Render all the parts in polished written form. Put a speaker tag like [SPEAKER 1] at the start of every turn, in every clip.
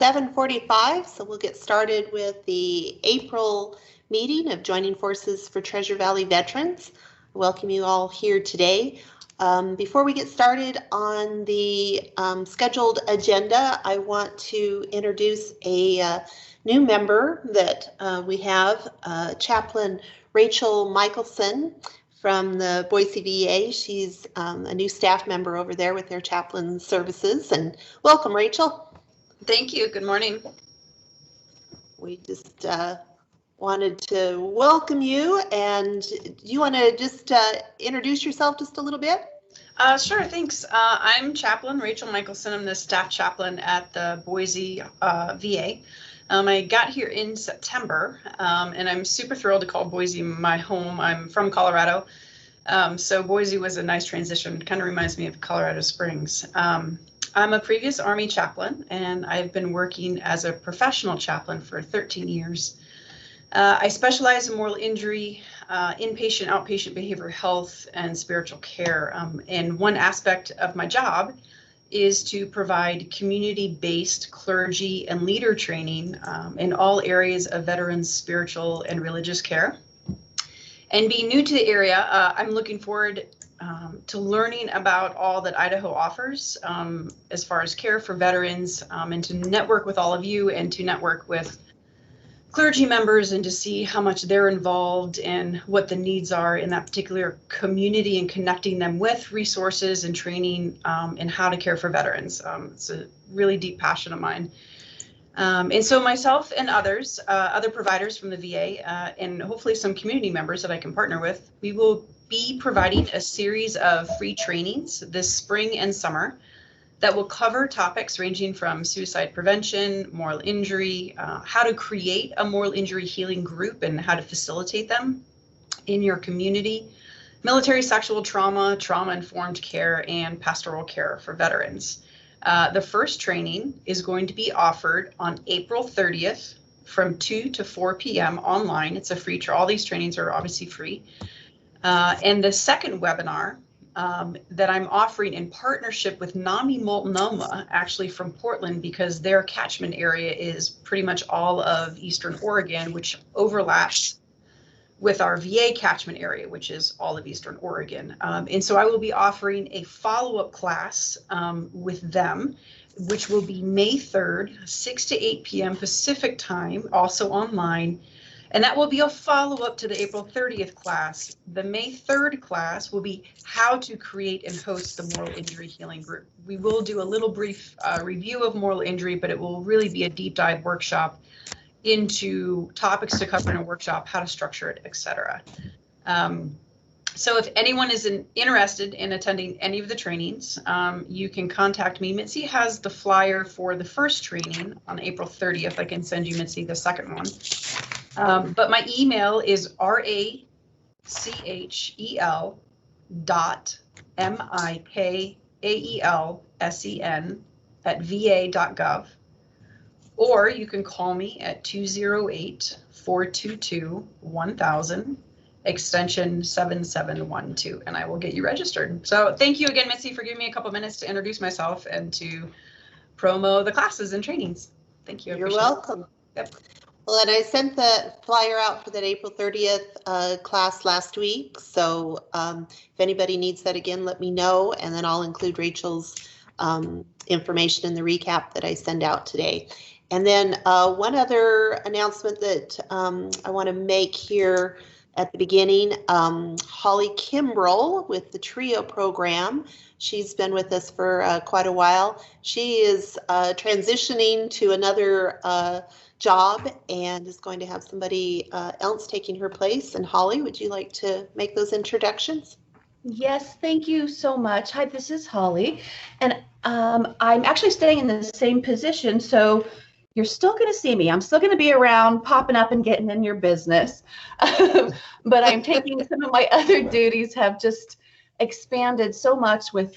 [SPEAKER 1] 7:45, so we'll get started with the April meeting of Joining Forces for Treasure Valley Veterans. I welcome you all here today. Before we get started on the scheduled agenda, I want to introduce a new member that we have, Chaplain Rachel Michelson from the Boise VA. She's a new staff member over there with their chaplain services. And welcome, Rachel.
[SPEAKER 2] Thank you. Good morning.
[SPEAKER 1] We just wanted to welcome you, and do you want to just introduce yourself just a little bit?
[SPEAKER 2] Sure, thanks. I'm Chaplain Rachel Michelson. I'm the staff chaplain at the Boise VA. I got here in September, and I'm super thrilled to call Boise my home. I'm from Colorado, so Boise was a nice transition. Kind of reminds me of Colorado Springs. I'm a previous Army chaplain, and I've been working as a professional chaplain for 13 years. I specialize in moral injury, inpatient, outpatient behavioral health, and spiritual care. And one aspect of my job is to provide community-based clergy and leader training in all areas of veterans' spiritual and religious care. And being new to the area, I'm looking forward to learning about all that Idaho offers as far as care for veterans, and to network with all of you and to network with clergy members and to see how much they're involved and what the needs are in that particular community and connecting them with resources and training and how to care for veterans. It's a really deep passion of mine. And so myself and others, other providers from the VA, and hopefully some community members that I can partner with, we will be providing a series of free trainings this spring and summer that will cover topics ranging from suicide prevention, moral injury, how to create a moral injury healing group and how to facilitate them in your community, military sexual trauma, trauma-informed care, and pastoral care for veterans. The first training is going to be offered on April 30th from 2 to 4 p.m. online. It's a free trial. All these trainings are obviously free. And the second webinar that I'm offering in partnership with NAMI Multnomah, actually from Portland, because their catchment area is pretty much all of Eastern Oregon, which overlaps with our VA catchment area, which is all of Eastern Oregon. And so I will be offering a follow-up class with them, which will be May 3rd, 6 to 8 p.m. Pacific time, also online. And that will be a follow-up to the April 30th class. The May 3rd class will be how to create and host the moral injury healing group. We will do a little brief review of moral injury, but it will really be a deep dive workshop into topics to cover in a workshop, how to structure it, etc. So if anyone is interested in attending any of the trainings, you can contact me. Mitzi has the flyer for the first training on April 30th. I can send you, Mitzi, the second one. But my email is rachel.mikaelsen@va.gov. Or you can call me at 208-422-1000, extension 7712, and I will get you registered. So thank you again, Mitzi, for giving me a couple minutes to introduce myself and to promo the classes and trainings. Thank you.
[SPEAKER 1] You're welcome.
[SPEAKER 2] Yep.
[SPEAKER 1] Well, and I sent the flyer out for that April 30th class last week. So if anybody needs that again, let me know. And then I'll include Rachel's information in the recap that I send out today. And then one other announcement that I want to make here at the beginning, Holly Kimbrell with the TRIO program. She's been with us for quite a while. She is transitioning to another job and is going to have somebody else taking her place. And Holly, would you like to make those introductions?
[SPEAKER 3] Yes, thank you so much. Hi, this is Holly, and I'm actually staying in the same position, so you're still going to see me. I'm still going to be around, popping up and getting in your business, but I'm taking some of my other duties have just expanded so much with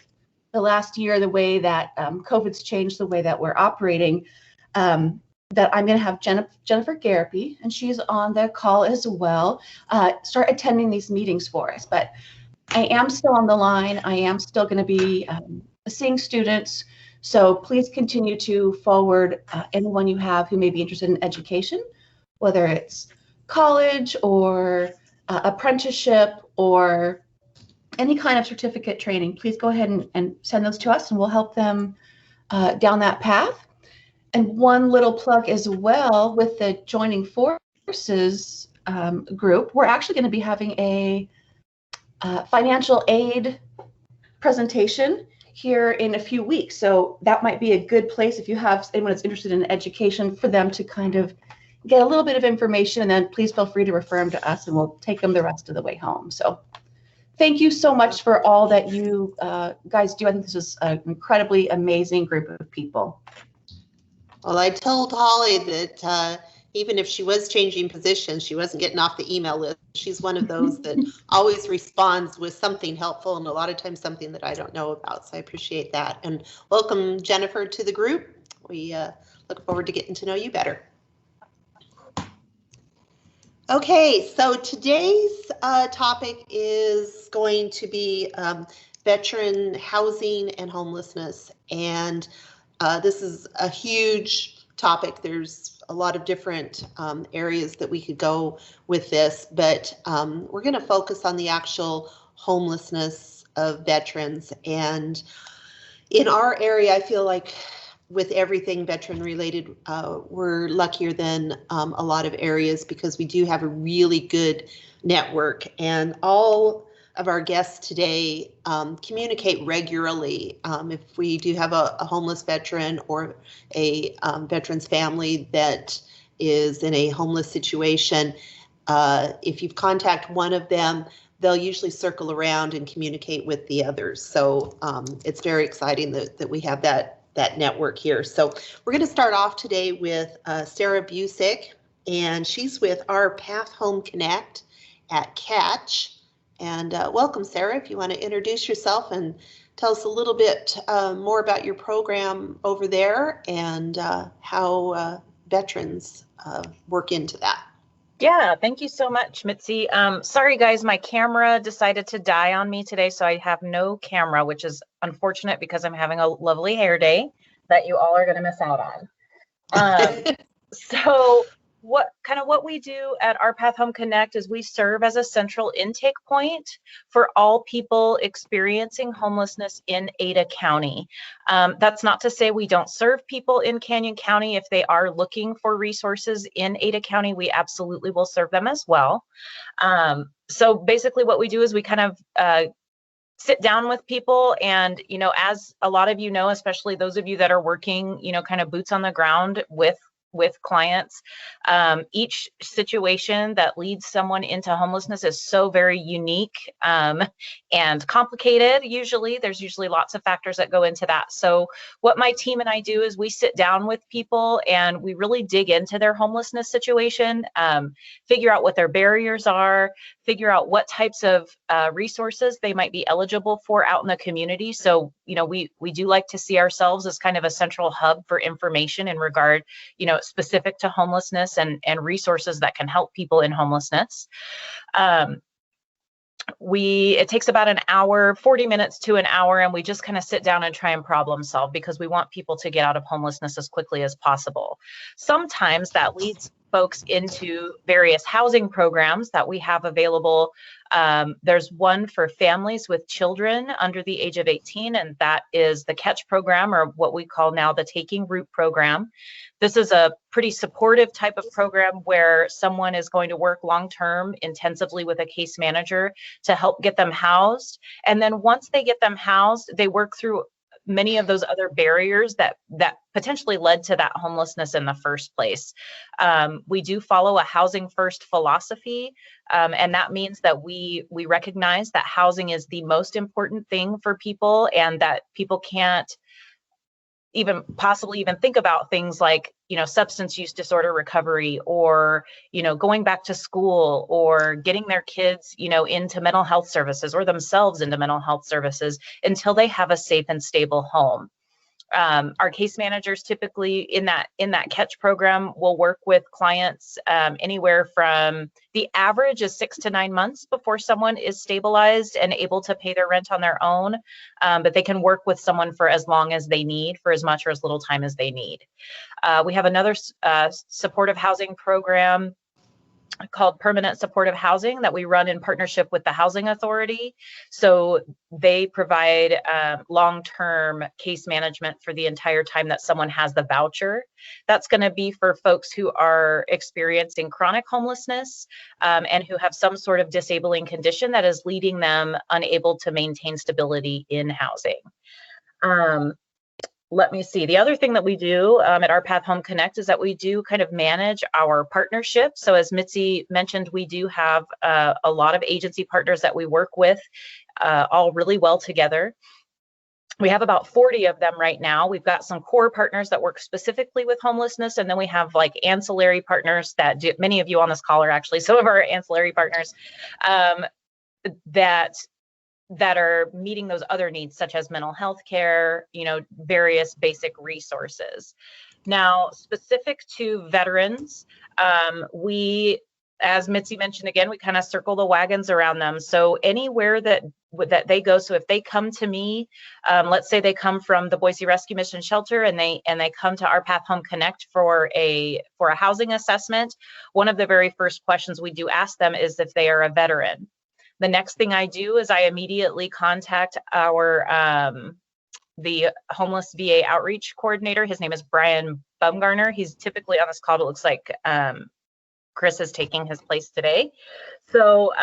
[SPEAKER 3] the last year, the way that COVID's changed the way that we're operating. That I'm going to have Jennifer Garapy, and she's on the call as well, start attending these meetings for us. But I am still on the line. I am still going to be seeing students So please continue to forward anyone you have who may be interested in education, whether it's college or apprenticeship or any kind of certificate training. Please go ahead and send those to us, and we'll help them down that path. And one little plug as well with the Joining Forces group, we're actually going to be having a financial aid presentation here in a few weeks. So that might be a good place if you have anyone that's interested in education for them to kind of get a little bit of information, and then please feel free to refer them to us and we'll take them the rest of the way home. So thank you so much for all that you guys do. I think this is an incredibly amazing group of people.
[SPEAKER 1] Well, I told Holly that even if she was changing positions, she wasn't getting off the email list. She's one of those that always responds with something helpful, and a lot of times something that I don't know about. So I appreciate that. And welcome, Jennifer, to the group. We look forward to getting to know you better. Okay, so today's topic is going to be veteran housing and homelessness. And this is a huge topic. There's a lot of different areas that we could go with this, but we're going to focus on the actual homelessness of veterans. And in our area, I feel like with everything veteran related, we're luckier than a lot of areas because we do have a really good network, and all of our guests today communicate regularly. If we do have a homeless veteran or a veteran's family that is in a homeless situation, if you contact one of them, they'll usually circle around and communicate with the others. So it's very exciting that we have that network here. So we're going to start off today with Sarah Busick, and she's with our Path Home Connect at Catch. And welcome, Sarah. If you want to introduce yourself and tell us a little bit more about your program over there and how veterans work into that.
[SPEAKER 4] Yeah, thank you so much, Mitzi. Sorry, guys, my camera decided to die on me today, so I have no camera, which is unfortunate because I'm having a lovely hair day that you all are going to miss out on. So what we do at our Path Home Connect is we serve as a central intake point for all people experiencing homelessness in Ada County. That's not to say we don't serve people in Canyon County. If they are looking for resources in Ada County, we absolutely will serve them as well. So basically what we do is we kind of sit down with people, and as a lot of you know, especially those of you that are working kind of boots on the ground with clients, each situation that leads someone into homelessness is so very unique and complicated. There's usually lots of factors that go into that. So what my team and I do is we sit down with people and we really dig into their homelessness situation, figure out what their barriers are, figure out what types of resources they might be eligible for out in the community. So, we do like to see ourselves as kind of a central hub for information in regard, specific to homelessness and resources that can help people in homelessness. It takes about an hour, 40 minutes to an hour, and we just kind of sit down and try and problem solve because we want people to get out of homelessness as quickly as possible. Sometimes that leads folks into various housing programs that we have available. There's one for families with children under the age of 18, and that is the Catch program, or what we call now the Taking Root program. This is a pretty supportive type of program where someone is going to work long-term intensively with a case manager to help get them housed. And then once they get them housed, they work through many of those other barriers that potentially led to that homelessness in the first place. We do follow a housing first philosophy, and that means that we recognize that housing is the most important thing for people, and that people can't possibly even think about things like, substance use disorder recovery, or, going back to school, or getting their kids, into mental health services or themselves into mental health services until they have a safe and stable home. Our case managers typically in that catch program will work with clients anywhere from, the average is 6 to 9 months before someone is stabilized and able to pay their rent on their own, but they can work with someone for as long as they need, for as much or as little time as they need. We have another supportive housing program called Permanent Supportive Housing that we run in partnership with the Housing Authority. So they provide long-term case management for the entire time that someone has the voucher. That's going to be for folks who are experiencing chronic homelessness and who have some sort of disabling condition that is leading them unable to maintain stability in housing. Let me see. The other thing that we do at our Path Home Connect is that we do kind of manage our partnerships. So as Mitzi mentioned, we do have a lot of agency partners that we work with all really well together. We have about 40 of them right now. We've got some core partners that work specifically with homelessness, and then we have like ancillary partners that do, many of you on this call are actually some of our ancillary partners that are meeting those other needs, such as mental health care, you know, various basic resources. Now, specific to veterans, we, as Mitzi mentioned again, we kind of circle the wagons around them. So anywhere that they go, so if they come to me, let's say they come from the Boise Rescue Mission shelter and they come to our Path Home Connect for a housing assessment, one of the very first questions we do ask them is if they are a veteran. The next thing I do is I immediately contact the homeless VA outreach coordinator. His name is Brian Bumgarner. He's typically on this call, but it looks like Chris is taking his place today. So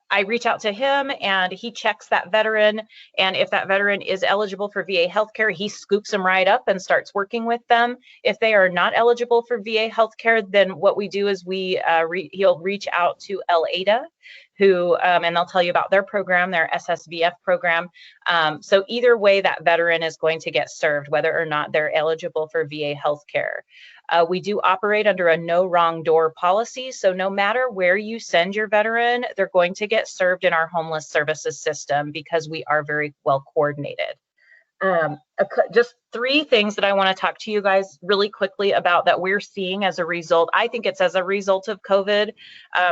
[SPEAKER 4] I reach out to him and he checks that veteran. And if that veteran is eligible for VA healthcare, he scoops them right up and starts working with them. If they are not eligible for VA healthcare, then what we do is he'll reach out to LADA, who, and they'll tell you about their program, their SSVF program. So either way, that veteran is going to get served, whether or not they're eligible for VA healthcare. We do operate under a no wrong door policy. So no matter where you send your veteran, they're going to get served in our homeless services system because we are very well coordinated. Just 3 things that I want to talk to you guys really quickly about that we're seeing as a result. I think it's as a result of COVID.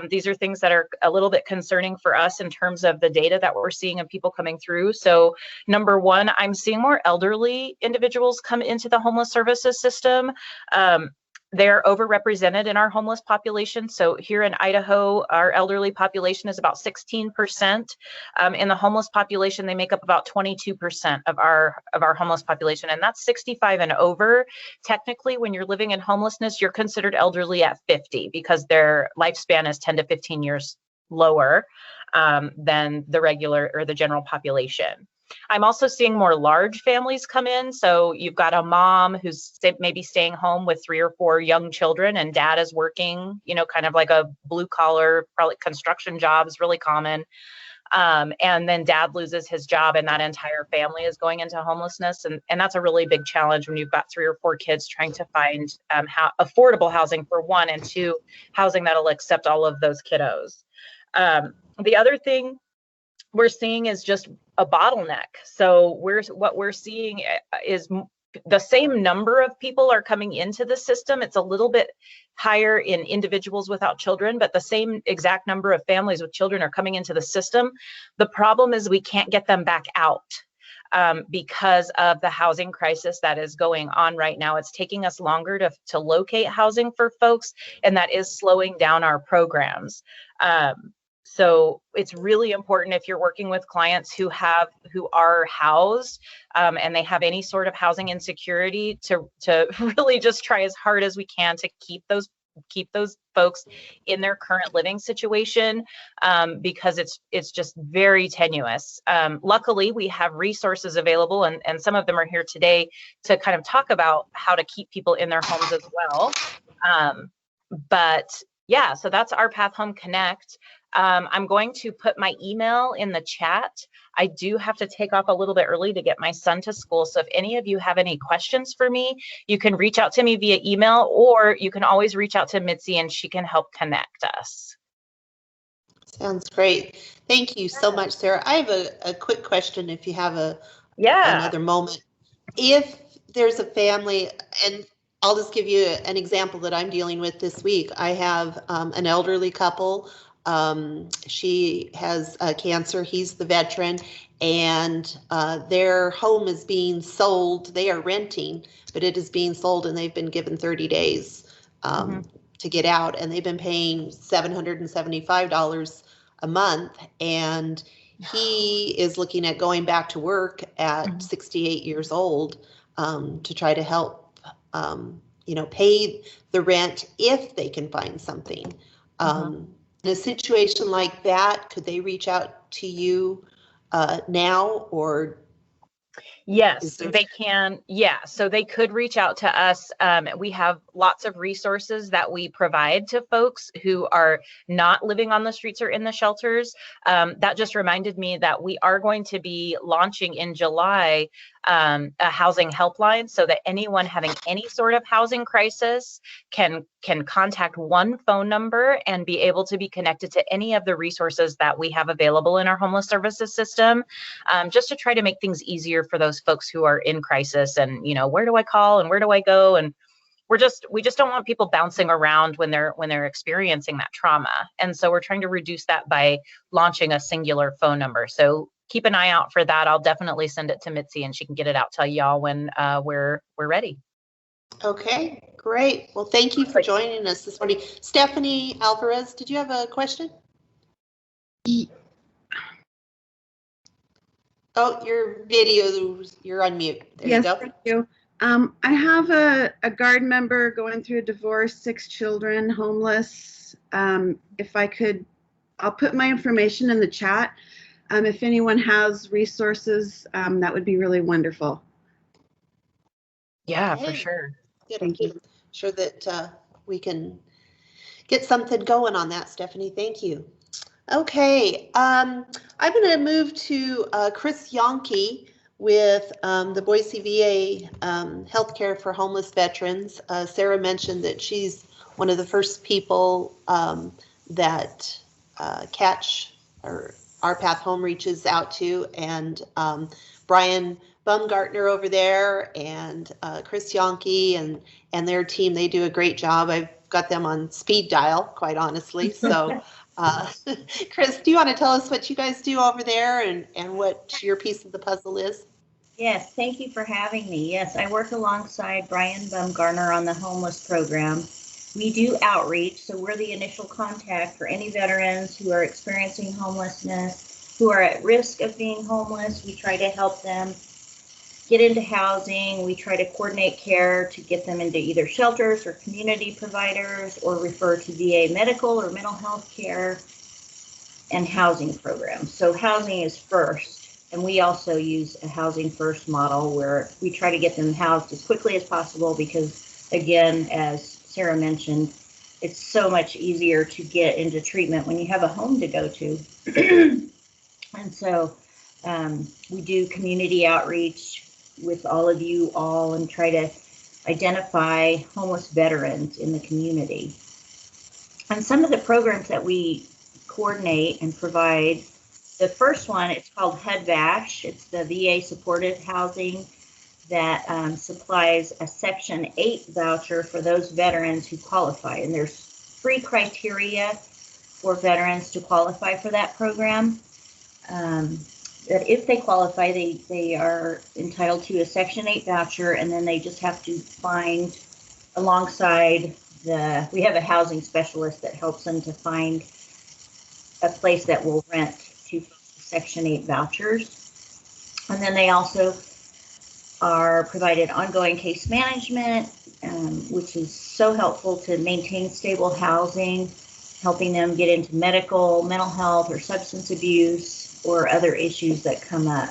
[SPEAKER 4] These are things that are a little bit concerning for us in terms of the data that we're seeing of people coming through. So number 1, I'm seeing more elderly individuals come into the homeless services system. They're overrepresented in our homeless population. So here in Idaho, our elderly population is about 16%. In the homeless population, they make up about 22% of our homeless population, and that's 65 and over. Technically, when you're living in homelessness, you're considered elderly at 50 because their lifespan is 10 to 15 years lower than the regular or the general population. I'm also seeing more large families come in. So you've got a mom who's maybe staying home with 3 or 4 young children and dad is working, you know, kind of like a blue collar, probably construction job is really common. And then dad loses his job and that entire family is going into homelessness. And that's a really big challenge when you've got 3 or 4 kids trying to find affordable housing for 1, and 2, housing that'll accept all of those kiddos. The other thing we're seeing is just a bottleneck. So what we're seeing is the same number of people are coming into the system. It's a little bit higher in individuals without children, but the same exact number of families with children are coming into the system. The problem is we can't get them back out because of the housing crisis that is going on right now. It's taking us longer to locate housing for folks, and that is slowing down our programs. So it's really important if you're working with clients who are housed and they have any sort of housing insecurity to really just try as hard as we can to keep those folks in their current living situation because it's just very tenuous. Luckily, we have resources available, and some of them are here today to kind of talk about how to keep people in their homes as well. But yeah, so that's our Path Home Connect. I'm going to put my email in the chat. I do have to take off a little bit early to get my son to school. So if any of you have any questions for me, you can reach out to me via email, or you can always reach out to Mitzi and she can help connect us.
[SPEAKER 1] Sounds great. Thank you so much, Sarah. I have a quick question if you have another moment. If there's a family, and I'll just give you an example that I'm dealing with this week. I have an elderly couple. She has cancer. He's the veteran, and their home is being sold. They are renting, but it is being sold, and they've been given 30 days to get out, and they've been paying $775 a month, and he is looking at going back to work at 68 years old to try to help, pay the rent if they can find something. In a situation like that, could they reach out to you now, or
[SPEAKER 4] Yes, they can. Yeah, so they could reach out to us. We have lots of resources that we provide to folks who are not living on the streets or in the shelters. That just reminded me that we are going to be launching in July a housing helpline, so that anyone having any sort of housing crisis can contact one phone number and be able to be connected to any of the resources that we have available in our homeless services system, just to try to make things easier for those folks who are in crisis. And where do I call and where do I go? And we just don't want people bouncing around when they're experiencing that trauma. And so we're trying to reduce that by launching a singular phone number. So keep an eye out for that. I'll definitely send it to Mitzi and she can get it out to y'all when we're ready.
[SPEAKER 1] Okay, great. Well, thank you for joining us this morning. Stephanie Alvarez, did you have a question? Oh, your video, you're on mute. There you go.
[SPEAKER 5] Thank you. I have a guard member going through a divorce, 6 children, homeless. If I could, I'll put my information in the chat. If anyone has resources, that would be really wonderful.
[SPEAKER 4] Yeah,
[SPEAKER 1] Okay.
[SPEAKER 4] for sure.
[SPEAKER 1] Good.
[SPEAKER 5] Thank you.
[SPEAKER 1] Sure that we can get something going on that, Stephanie. Thank you. Okay, I'm going to move to Chris Yonke with the Boise VA Healthcare for Homeless Veterans. Sarah mentioned that she's one of the first people that Catch or Our Path Home reaches out to, and Brian Baumgartner over there and Chris Yonke and their team, they do a great job. I've got them on speed dial, quite honestly. So Chris, do you want to tell us what you guys do over there and what your piece of the puzzle is?
[SPEAKER 6] Yes, thank you for having me. Yes, I work alongside Brian Baumgartner on the homeless program. We do outreach, so we're the initial contact for any veterans who are experiencing homelessness, who are at risk of being homeless. We try to help them get into housing. We try to coordinate care to get them into either shelters or community providers, or refer to VA medical or mental health care and housing programs. So housing is first, and we also use a housing first model where we try to get them housed as quickly as possible because, again, as Sarah mentioned, it's so much easier to get into treatment when you have a home to go to. And so we do community outreach with all of you all and try to identify homeless veterans in the community. And some of the programs that we coordinate and provide, the first one, it's called HUD-VASH. It's the VA supported housing that supplies a Section 8 voucher for those veterans who qualify. And there's 3 criteria for veterans to qualify for that program. That if they qualify, they are entitled to a Section 8 voucher, and then they just have to find alongside we have a housing specialist that helps them to find a place that will rent to Section 8 vouchers. And then they also are provided ongoing case management, which is so helpful to maintain stable housing, helping them get into medical, mental health, or substance abuse, or other issues that come up.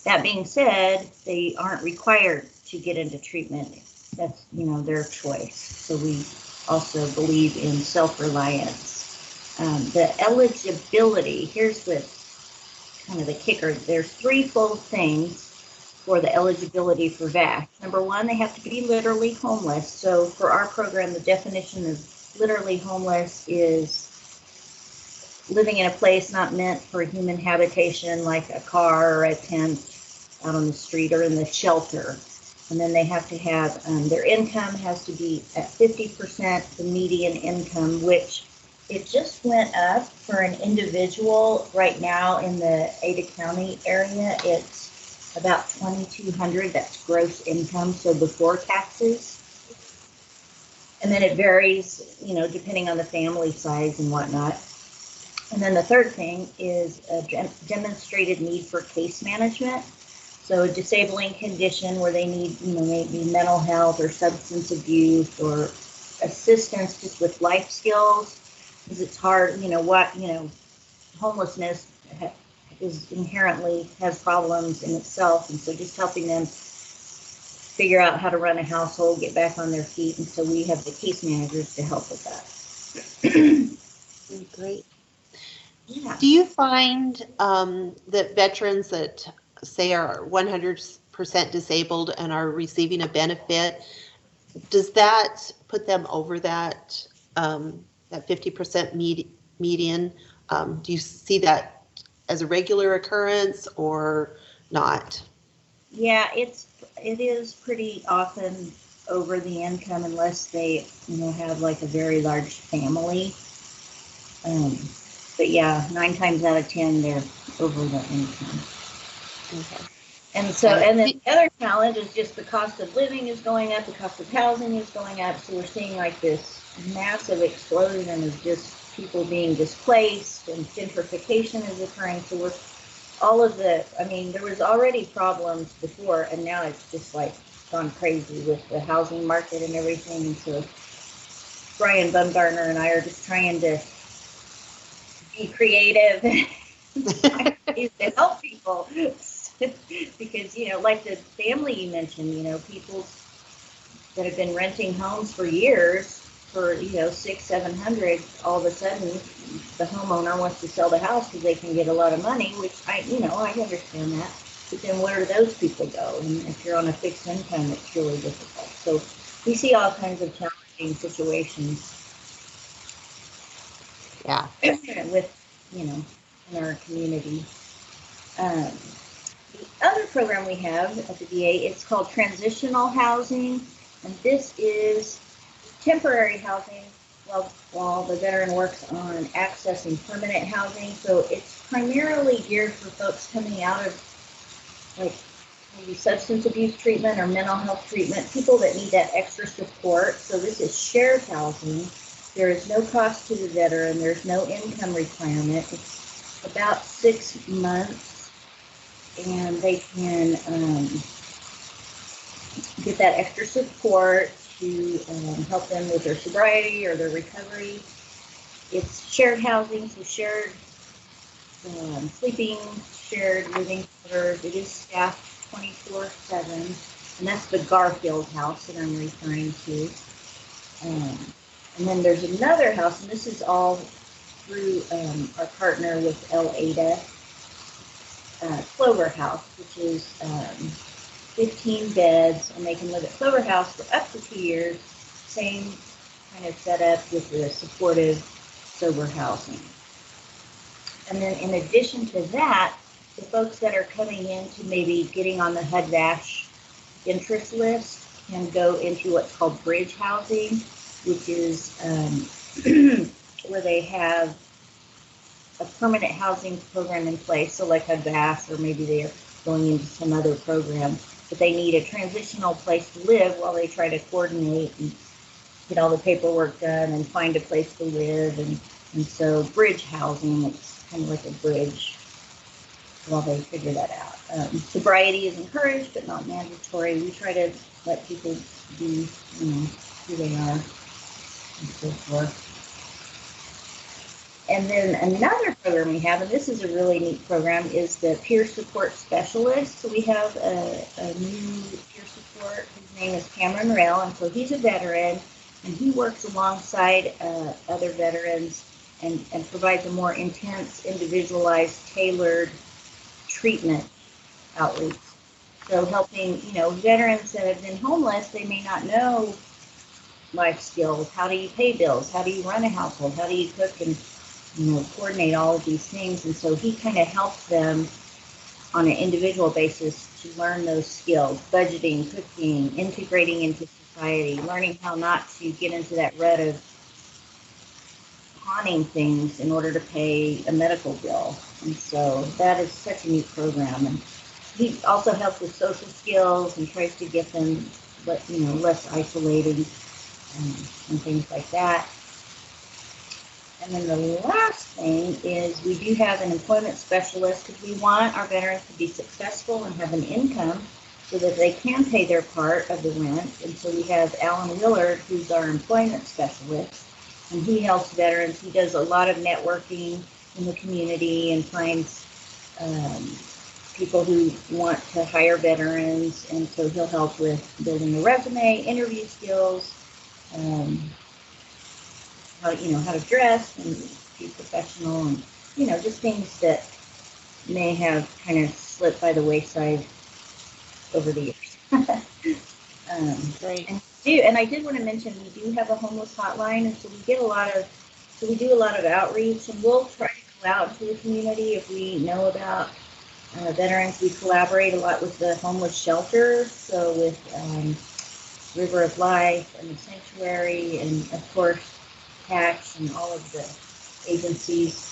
[SPEAKER 6] That being said, they aren't required to get into treatment. That's their choice. So we also believe in self-reliance. The eligibility, here's the kind of the kicker. There's 3-fold things for the eligibility for VASH. Number 1, they have to be literally homeless. So for our program, the definition of literally homeless is living in a place not meant for human habitation, like a car or a tent, out on the street or in the shelter. And then they have to have, their income has to be at 50% the median income, which it just went up for an individual right now in the Ada County area. It's about $2,200. That's gross income, so before taxes. And then it varies, you know, depending on the family size and whatnot. And then the third thing is a demonstrated need for case management. So a disabling condition where they need, you know, maybe mental health or substance abuse or assistance just with life skills, because it's hard, you know, homelessness is inherently has problems in itself. And so just helping them figure out how to run a household, get back on their feet. And so we have the case managers to help with that.
[SPEAKER 1] Great.
[SPEAKER 6] Yeah.
[SPEAKER 1] Do you find that veterans that say are 100% disabled and are receiving a benefit, does that put them over that that 50% median? Do you see that as a regular occurrence or not?
[SPEAKER 6] Yeah, it is pretty often over the income unless they, you know, have like a very large family. But yeah, 9 times out of 10, they're over the income.
[SPEAKER 1] Okay.
[SPEAKER 6] And so, and then the other challenge is just the cost of living is going up, the cost of housing is going up. So we're seeing like this massive explosion of just people being displaced and gentrification is occurring. So we're all of the, I mean, there was already problems before, and now it's just like gone crazy with the housing market and everything. And so Brian Bumgarner and I are just trying to be creative and to help people. Because, you know, like the family you mentioned, you know, people that have been renting homes for years for, you know, $600-700, all of a sudden the homeowner wants to sell the house because they can get a lot of money, which I understand that. But then where do those people go? And if you're on a fixed income, it's really difficult. So we see all kinds of challenging situations.
[SPEAKER 1] Yeah.
[SPEAKER 6] With, you know, in our community. The other program we have at the VA, it's called transitional housing, and this is temporary housing while the veteran works on accessing permanent housing. So it's primarily geared for folks coming out of like maybe substance abuse treatment or mental health treatment, people that need that extra support. So this is shared housing. There is no cost to the veteran. There's no income requirement. It's about 6 months. And they can get that extra support to help them with their sobriety or their recovery. It's shared housing, so shared sleeping, shared living quarters. It is staffed 24/7, and that's the Garfield house that I'm referring to. And then there's another house, and this is all through our partner with Ada. Clover House, which is 15 beds, and they can live at Clover House for up to 2 years. Same kind of setup with the supportive sober housing. And then in addition to that, the folks that are coming into maybe getting on the HUD-VASH interest list can go into what's called bridge housing, which is where they have a permanent housing program in place, so like HUD-VASH, or maybe they're going into some other program, but they need a transitional place to live while they try to coordinate and get all the paperwork done and find a place to live. And so bridge housing, it's kind of like a bridge while they figure that out. Sobriety is encouraged, but not mandatory. We try to let people be, you know, who they are and so forth. And then another program we have, and this is a really neat program, is the peer support specialist. So we have a new peer support. His name is Cameron Rail, and so he's a veteran, and he works alongside other veterans and provides a more intense, individualized, tailored treatment outreach. So helping, you know, veterans that have been homeless, they may not know life skills. How do you pay bills? How do you run a household? How do you cook and, you know, coordinate all of these things? And so he kind of helps them on an individual basis to learn those skills, budgeting, cooking, integrating into society, learning how not to get into that rut of pawning things in order to pay a medical bill. And so that is such a neat program. And he also helps with social skills and tries to get them, less isolated and things like that. And then the last thing is we do have an employment specialist because we want our veterans to be successful and have an income so that they can pay their part of the rent. And so we have Alan Willard, who's our employment specialist, and he helps veterans. He does a lot of networking in the community and finds people who want to hire veterans. And so he'll help with building a resume, interview skills, how to dress and be professional, and just things that may have kind of slipped by the wayside over the years.
[SPEAKER 1] Great.
[SPEAKER 6] And I did want to mention we do have a homeless hotline, and so we do a lot of outreach, and we'll try to go out into the community if we know about veterans. We collaborate a lot with the homeless shelter, so with River of Life and the Sanctuary, and of course Tax and all of the agencies.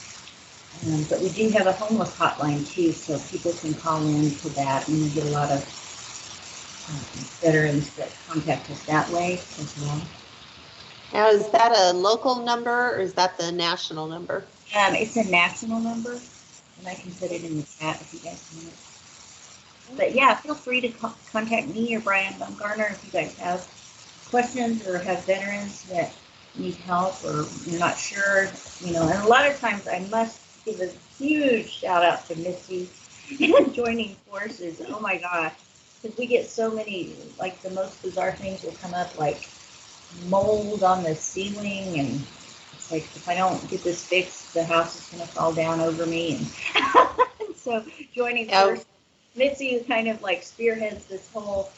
[SPEAKER 6] But we do have a homeless hotline too, so people can call in to that, and we get a lot of veterans that contact us that way as well.
[SPEAKER 1] Now, is that a local number or is that the national number?
[SPEAKER 6] It's a national number, and I can put it in the chat if you guys want it. But yeah, feel free to contact me or Brian Bumgarner if you guys have questions or have veterans that need help or you're not sure, and a lot of times I must give a huge shout out to Mitzi and joining forces. Oh my gosh, because we get so many, like the most bizarre things will come up, like mold on the ceiling, and it's like, if I don't get this fixed, the house is going to fall down over me. And so joining forces, Mitzi kind of like spearheads this whole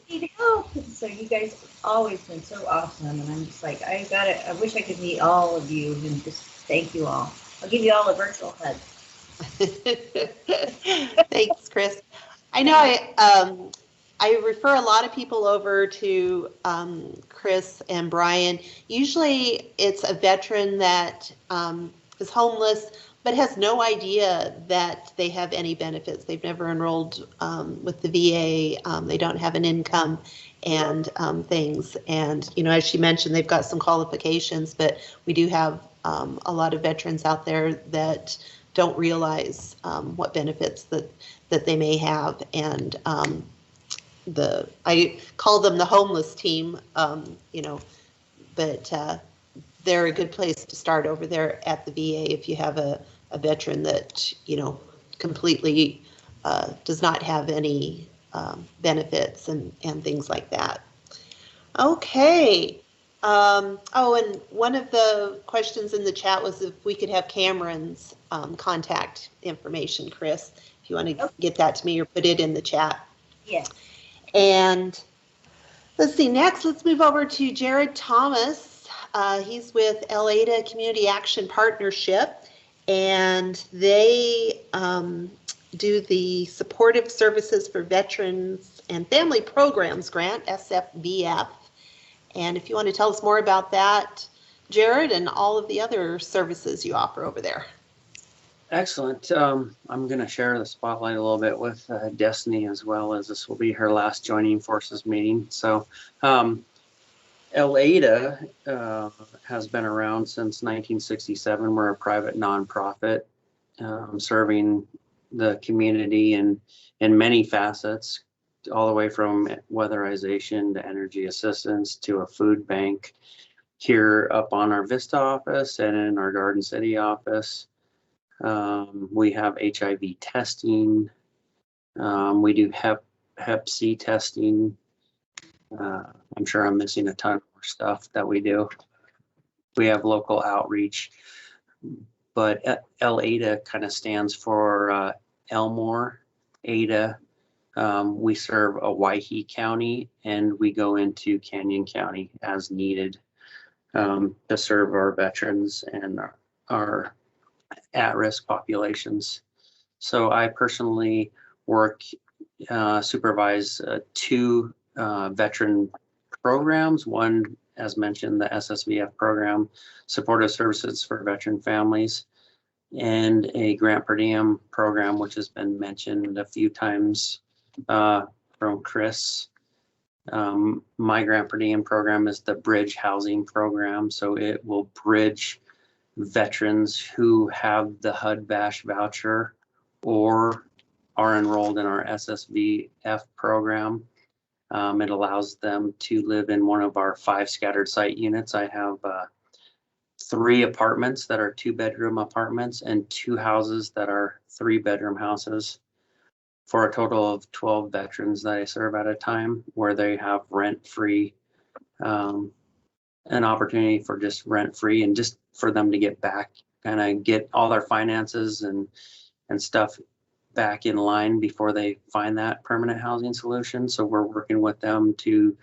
[SPEAKER 6] need help. So you guys have always been so awesome, and I'm just like, I wish I could meet all of you and just thank you all. I'll give you all a virtual hug.
[SPEAKER 1] Thanks, Chris. I know I refer a lot of people over to Chris and Brian. Usually it's a veteran that is homeless but has no idea that they have any benefits. They've never enrolled with the VA. They don't have an income and things. And, as she mentioned, they've got some qualifications, but we do have a lot of veterans out there that don't realize what benefits that they may have. And I call them the homeless team, but they're a good place to start over there at the VA if you have a veteran that, completely does not have any benefits and things like that. Okay. And one of the questions in the chat was if we could have Cameron's contact information, Chris, if you want to get that to me or put it in the chat.
[SPEAKER 6] Yes.
[SPEAKER 1] And let's see, next, let's move over to Jared Thomas. He's with LADA Community Action Partnership, and they do the Supportive Services for Veterans and Family Programs Grant, SFVF. And if you want to tell us more about that, Jared, and all of the other services you offer over there.
[SPEAKER 7] Excellent. I'm going to share the spotlight a little bit with Destiny, as well, as this will be her last joining forces meeting. So LADA has been around since 1967. We're a private nonprofit serving the community in many facets, all the way from weatherization to energy assistance to a food bank here up on our Vista office and in our Garden City office. We have HIV testing. We do Hep C testing. I'm sure I'm missing a ton more stuff that we do. We have local outreach, but LADA kind of stands for Elmore, Ada. We serve Owyhee County, and we go into Canyon County as needed to serve our veterans and our at-risk populations. So I personally supervise 2 veteran programs. One, as mentioned, the SSVF program, Supportive Services for Veteran Families, and a grant per diem program, which has been mentioned a few times from Chris. My grant per diem program is the Bridge Housing Program, so it will bridge veterans who have the HUD-VASH voucher or are enrolled in our SSVF program. It allows them to live in one of our 5 scattered site units. I have 3 apartments that are 2-bedroom apartments and 2 houses that are 3-bedroom houses, for a total of 12 veterans that I serve at a time, where they have rent-free, an opportunity for just rent-free and just for them to get back, kind of get all their finances and stuff back in line before they find that permanent housing solution. So we're working with them to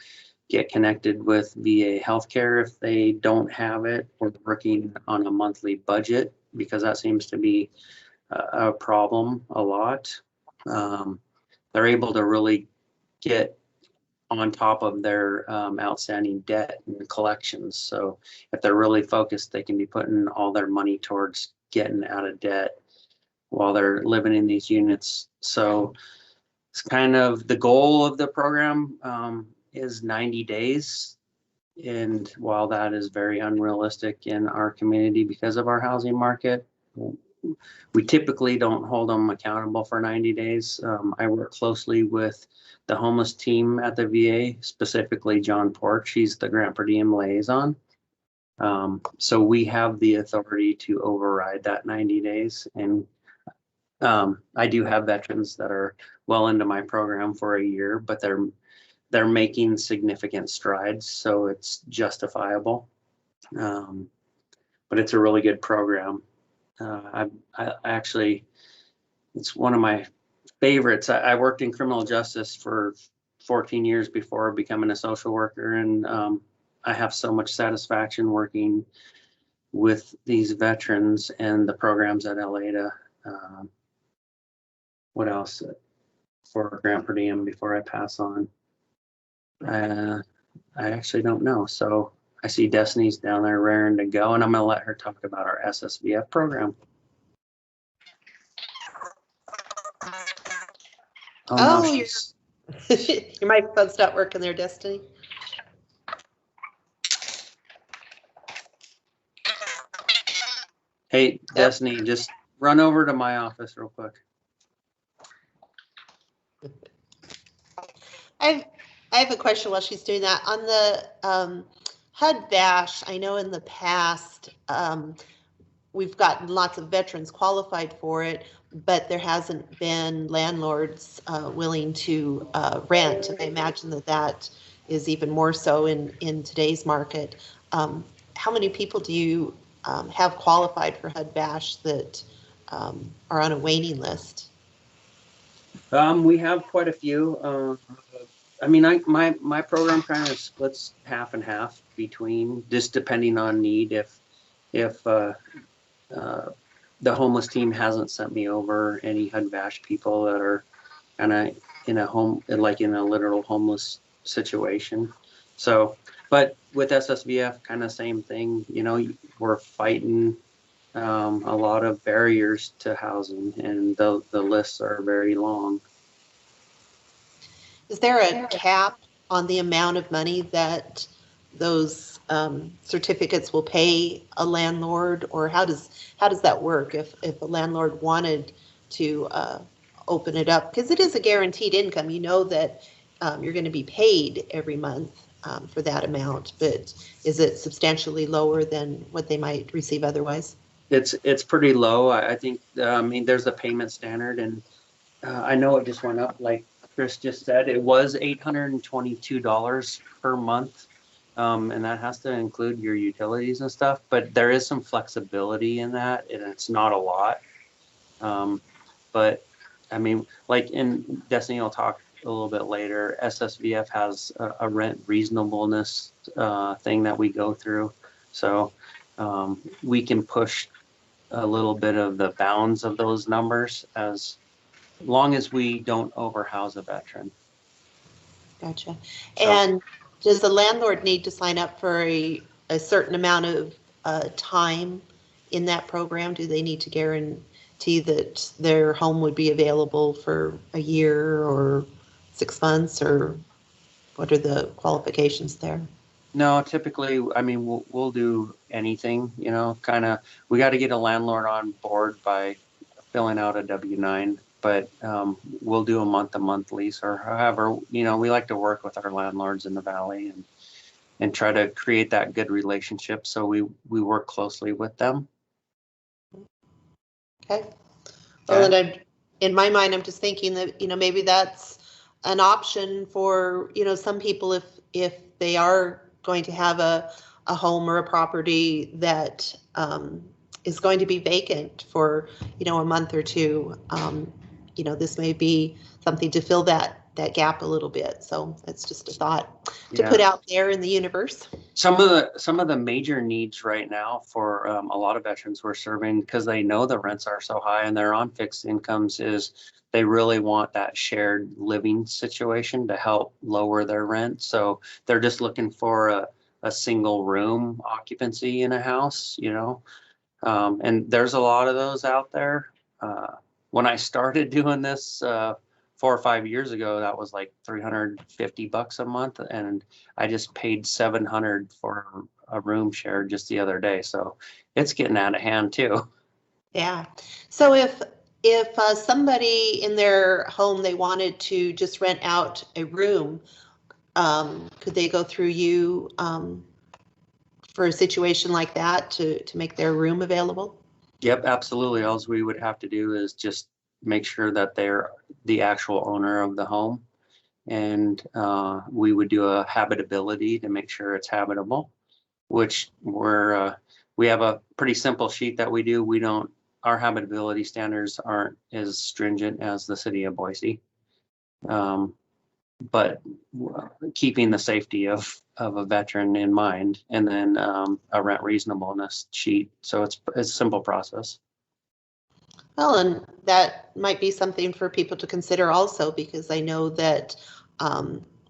[SPEAKER 7] get connected with VA healthcare if they don't have it. We're working on a monthly budget because that seems to be a problem a lot. They're able to really get on top of their outstanding debt and collections. So if they're really focused, they can be putting all their money towards getting out of debt while they're living in these units. So it's kind of the goal of the program is 90 days. And while that is very unrealistic in our community because of our housing market, we typically don't hold them accountable for 90 days. I work closely with the homeless team at the VA, specifically John Porch. He's the grant per diem liaison. So we have the authority to override that 90 days. And I do have veterans that are well into my program for a year, but they're making significant strides, so it's justifiable. But it's a really good program. I actually, it's one of my favorites. I worked in criminal justice for 14 years before becoming a social worker, and I have so much satisfaction working with these veterans and the programs at LADA. What else for grant per diem before I pass on? I actually don't know. So I see Destiny's down there raring to go, and I'm going to let her talk about our SSVF program.
[SPEAKER 1] Oh,
[SPEAKER 7] no,
[SPEAKER 1] your microphone's not working there, Destiny.
[SPEAKER 7] Hey, Destiny, just run over to my office real quick.
[SPEAKER 1] I have a question while she's doing that. On the HUD-VASH, I know in the past we've gotten lots of veterans qualified for it, but there hasn't been landlords willing to rent. And I imagine that is even more so in today's market. How many people do you have qualified for HUD-VASH that are on a waiting list?
[SPEAKER 7] We have quite a few. I mean, my program kind of splits half and half between, just depending on need. If the homeless team hasn't sent me over any HUD-VASH people that are kind of in a literal homeless situation. So, but with SSVF, kind of same thing. You know, we're fighting a lot of barriers to housing, and the lists are very long.
[SPEAKER 1] Is there a cap on the amount of money that those certificates will pay a landlord, or how does that work if a landlord wanted to open it up? Because it is a guaranteed income. You know that you're going to be paid every month for that amount, but is it substantially lower than what they might receive otherwise?
[SPEAKER 7] It's pretty low. I think, I mean, there's a payment standard, and I know it just went up, like Chris just said. It was $822 per month, and that has to include your utilities and stuff, but there is some flexibility in that, and it's not a lot. But I mean, like, in Destiny will talk a little bit later, SSVF has a rent reasonableness thing that we go through. So we can push a little bit of the bounds of those numbers as long as we don't overhouse a veteran.
[SPEAKER 1] Gotcha.
[SPEAKER 7] So-
[SPEAKER 1] And does the landlord need to sign up for a certain amount of time in that program? Do they need to guarantee that their home would be available for a year or 6 months, or what are the qualifications there?
[SPEAKER 7] No, typically, I mean, we'll do anything, you know, kind of, we got to get a landlord on board by filling out a W-9, but we'll do a month-to-month lease, or however, you know, we like to work with our landlords in the valley and try to create that good relationship. So we work closely with them.
[SPEAKER 1] Okay. Well, and in my mind, I'm just thinking that, you know, maybe that's an option for, you know, some people if they are going to have a home or a property that is going to be vacant for, you know, a month or two. You know, this may be something to fill that gap a little bit. So it's just a thought to put out there in the universe.
[SPEAKER 7] Some of the major needs right now for a lot of veterans we're serving, because they know the rents are so high and they're on fixed incomes, is they really want that shared living situation to help lower their rent. So they're just looking for a single room occupancy in a house, you know. And there's a lot of those out there. When I started doing this 4 or 5 years ago, that was like $350 a month, and I just paid $700 for a room share just the other day. So it's getting out of hand too.
[SPEAKER 1] Yeah. So if somebody in their home, they wanted to just rent out a room, could they go through you for a situation like that to make their room available?
[SPEAKER 7] Yep, absolutely. All we would have to do is just make sure that they're the actual owner of the home, and we would do a habitability to make sure it's habitable, which we have a pretty simple sheet that we do. Our habitability standards aren't as stringent as the city of Boise, but keeping the safety of a veteran in mind, and then a rent reasonableness sheet. So it's a simple process.
[SPEAKER 1] Well, and that might be something for people to consider also, because I know that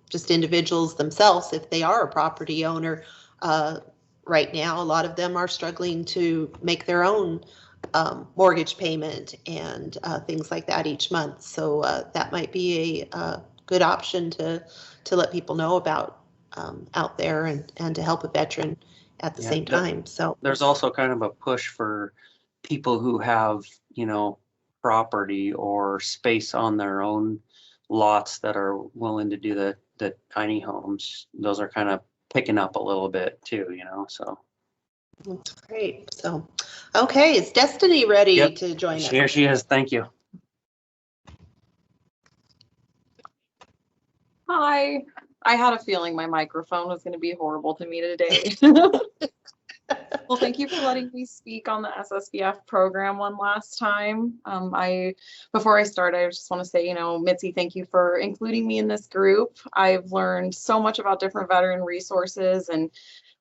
[SPEAKER 1] just individuals themselves, if they are a property owner, right now, a lot of them are struggling to make their own mortgage payment and things like that each month. So that might be a good option to let people know about out there, and to help a veteran at the same time. So
[SPEAKER 7] there's also kind of a push for people who have, you know, property or space on their own lots that are willing to do the tiny homes. Those are kind of picking up a little bit too, you know, so.
[SPEAKER 1] That's great. So, okay, is Destiny ready to join us?
[SPEAKER 7] Here she is. Thank you.
[SPEAKER 8] Hi. I had a feeling my microphone was going to be horrible to me today. Well, thank you for letting me speak on the SSVF program one last time. Before I start, I just want to say, you know, Mitzi, thank you for including me in this group. I've learned so much about different veteran resources, and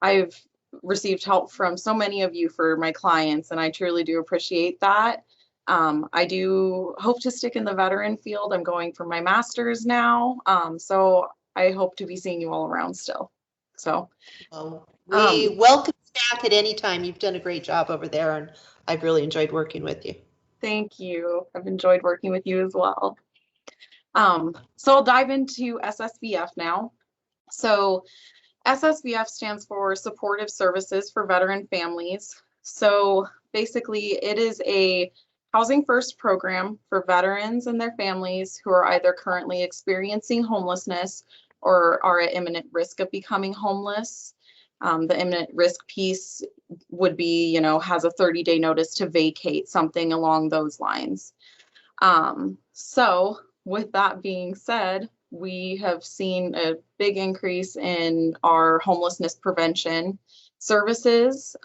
[SPEAKER 8] I've received help from so many of you for my clients, and I truly do appreciate that. I do hope to stick in the veteran field. I'm going for my master's now, so I hope to be seeing you all around still. So
[SPEAKER 1] we welcome you back at any time. You've done a great job over there, and I've really enjoyed working with you.
[SPEAKER 8] Thank you. I've enjoyed working with you as well. So I'll dive into SSVF now. So SSVF stands for Supportive Services for Veteran Families. So basically, it is a housing first program for veterans and their families who are either currently experiencing homelessness or are at imminent risk of becoming homeless. The imminent risk piece would be, you know, has a 30-day notice to vacate, something along those lines. So with that being said, we have seen a big increase in our homelessness prevention services.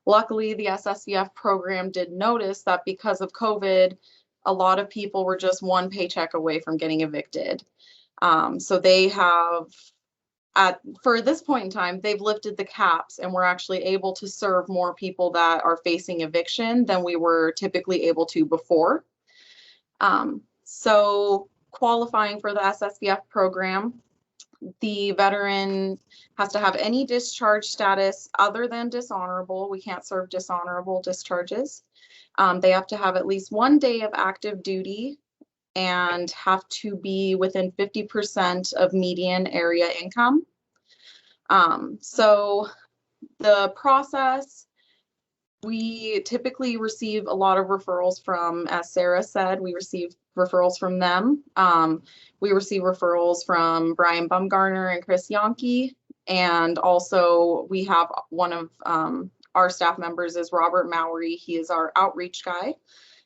[SPEAKER 8] Luckily, the SSVF program did notice that because of COVID, a lot of people were just one paycheck away from getting evicted. So they have, for this point in time, they've lifted the caps, and we're actually able to serve more people that are facing eviction than we were typically able to before. So qualifying for the SSVF program, the veteran has to have any discharge status other than dishonorable. We can't serve dishonorable discharges. They have to have at least 1 day of active duty and have to be within 50% of median area income. So the process, we typically receive a lot of referrals from, as Sarah said, we receive referrals from them. We receive referrals from Brian Bumgarner and Chris Yonke. And also we have one of our staff members is Robert Mowry. He is our outreach guy.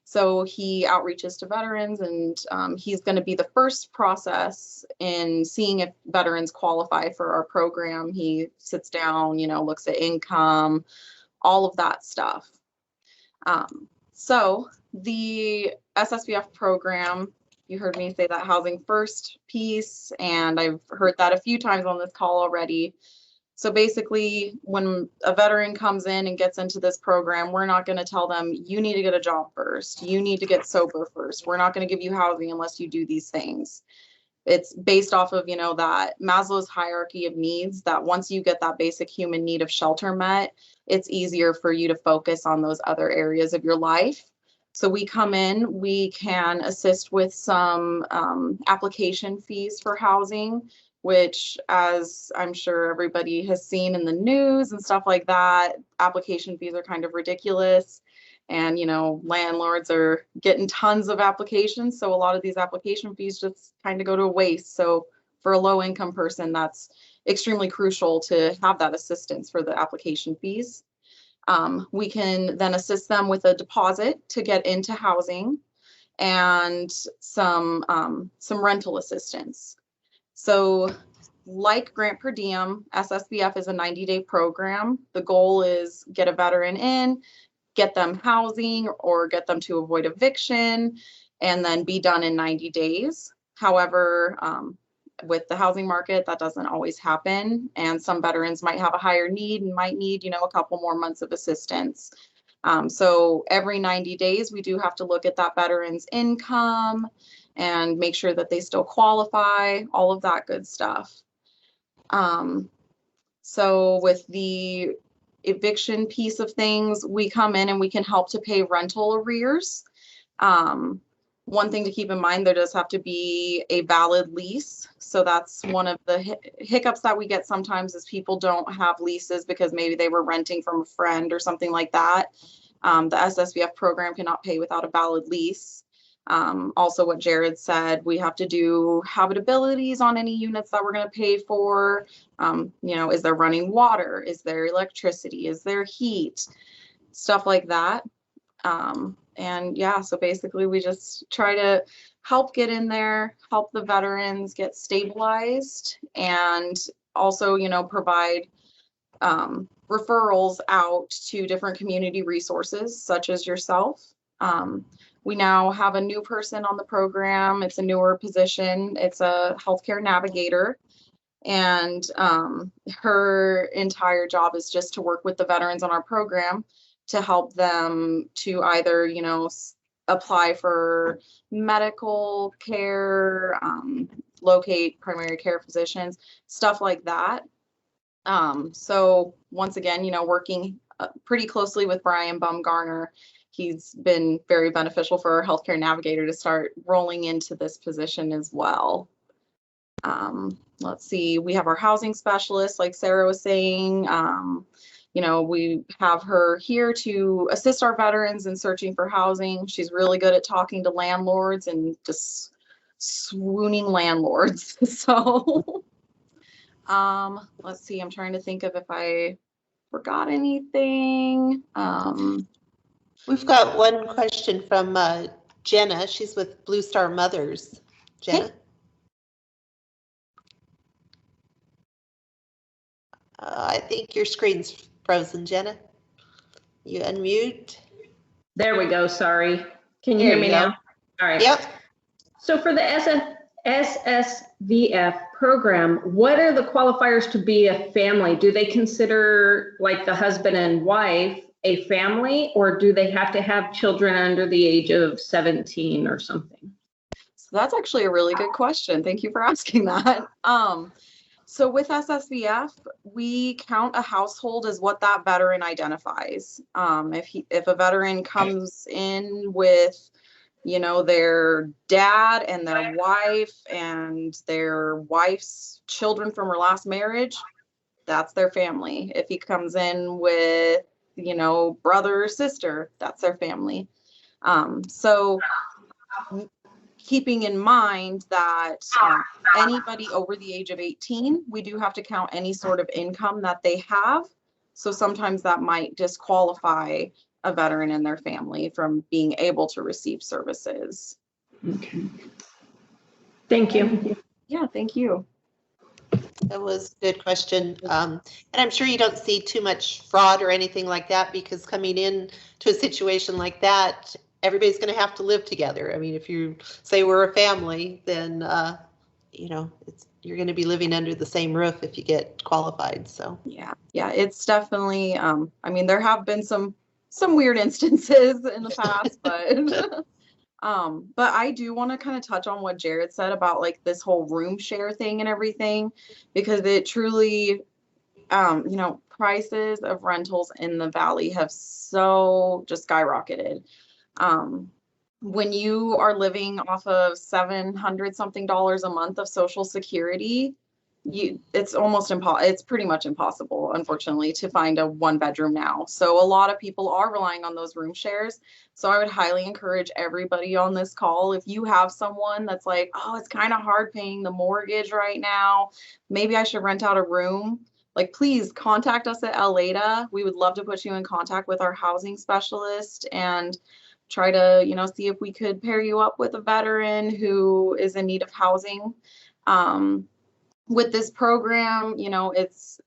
[SPEAKER 8] So he outreaches to veterans, and he's going to be the first process in seeing if veterans qualify for our program. He sits down, you know, looks at income, all of that stuff. So the SSVF program, you heard me say that housing first piece, and I've heard that a few times on this call already. So basically, when a veteran comes in and gets into this program, we're not going to tell them, you need to get a job first. You need to get sober first. We're not going to give you housing unless you do these things. It's based off of, you know, that Maslow's hierarchy of needs, that once you get that basic human need of shelter met, it's easier for you to focus on those other areas of your life. So we come in, we can assist with some application fees for housing, which, as I'm sure everybody has seen in the news and stuff like that, application fees are kind of ridiculous. And, you know, landlords are getting tons of applications. So a lot of these application fees just kind of go to waste. So for a low income person, that's extremely crucial to have that assistance for the application fees. We can then assist them with a deposit to get into housing and some rental assistance. So like Grant Per Diem, SSVF is a 90-day program. The goal is get a veteran in, get them housing or get them to avoid eviction, and then be done in 90 days. However, with the housing market, that doesn't always happen. And some veterans might have a higher need and might need, you know, a couple more months of assistance. So every 90 days, we do have to look at that veteran's income and make sure that they still qualify, all of that good stuff. So with the eviction piece of things, we come in and we can help to pay rental arrears. One thing to keep in mind, there does have to be a valid lease. So that's one of the hiccups that we get sometimes is people don't have leases because maybe they were renting from a friend or something like that. The SSVF program cannot pay without a valid lease. Also what Jared said, we have to do habitabilities on any units that we're going to pay for. You know, is there running water? Is there electricity? Is there heat? Stuff like that. And yeah, so basically we just try to help get in there, help the veterans get stabilized, and also, you know, provide referrals out to different community resources such as yourself. We now have a new person on the program. It's a newer position. It's a healthcare navigator. And her entire job is just to work with the veterans on our program to help them to either, you know, apply for medical care, locate primary care physicians, stuff like that. So once again, you know, working pretty closely with Brian Bumgarner, he's been very beneficial for our healthcare navigator to start rolling into this position as well. Let's see, we have our housing specialist, like Sarah was saying. You know, we have her here to assist our veterans in searching for housing. She's really good at talking to landlords and just swooning landlords. So let's see, I'm trying to think of if I forgot anything.
[SPEAKER 1] We've got one question from Jenna. She's with Blue Star Mothers. Jenna? I think your screen's frozen, Jenna. You unmute.
[SPEAKER 9] There we go. Sorry. Can you hear me now? All right.
[SPEAKER 1] Yep.
[SPEAKER 9] So for the SSVF program, what are the qualifiers to be a family? Do they consider like the husband and wife a family, or do they have to have children under the age of 17 or something?
[SPEAKER 8] That's actually a really good question. Thank you for asking that. So with SSVF, we count a household as what that veteran identifies. If a veteran comes in with, you know, their dad and their wife's children from her last marriage, that's their family. If he comes in with, you know, brother or sister, that's their family. So keeping in mind that anybody over the age of 18, we do have to count any sort of income that they have. So sometimes that might disqualify a veteran and their family from being able to receive services.
[SPEAKER 9] Okay. Thank you.
[SPEAKER 8] Yeah, thank you.
[SPEAKER 1] That was a good question. And I'm sure you don't see too much fraud or anything like that, because coming in to a situation like that, everybody's going to have to live together. I mean, if you say we're a family, then, you know, you're going to be living under the same roof if you get qualified. So
[SPEAKER 8] Yeah, it's definitely, I mean, there have been some weird instances in the past, but I do want to kind of touch on what Jared said about like this whole room share thing and everything, because it truly, you know, prices of rentals in the Valley have so just skyrocketed. When you are living off of $700 something a month of Social Security, it's pretty much impossible, unfortunately, to find a 1-bedroom now. So a lot of people are relying on those room shares. So I would highly encourage everybody on this call, if you have someone that's like, oh, it's kind of hard paying the mortgage right now, maybe I should rent out a room. Like, please contact us at LADA. We would love to put you in contact with our housing specialist and try to, you know, see if we could pair you up with a veteran who is in need of housing. With this program, you know,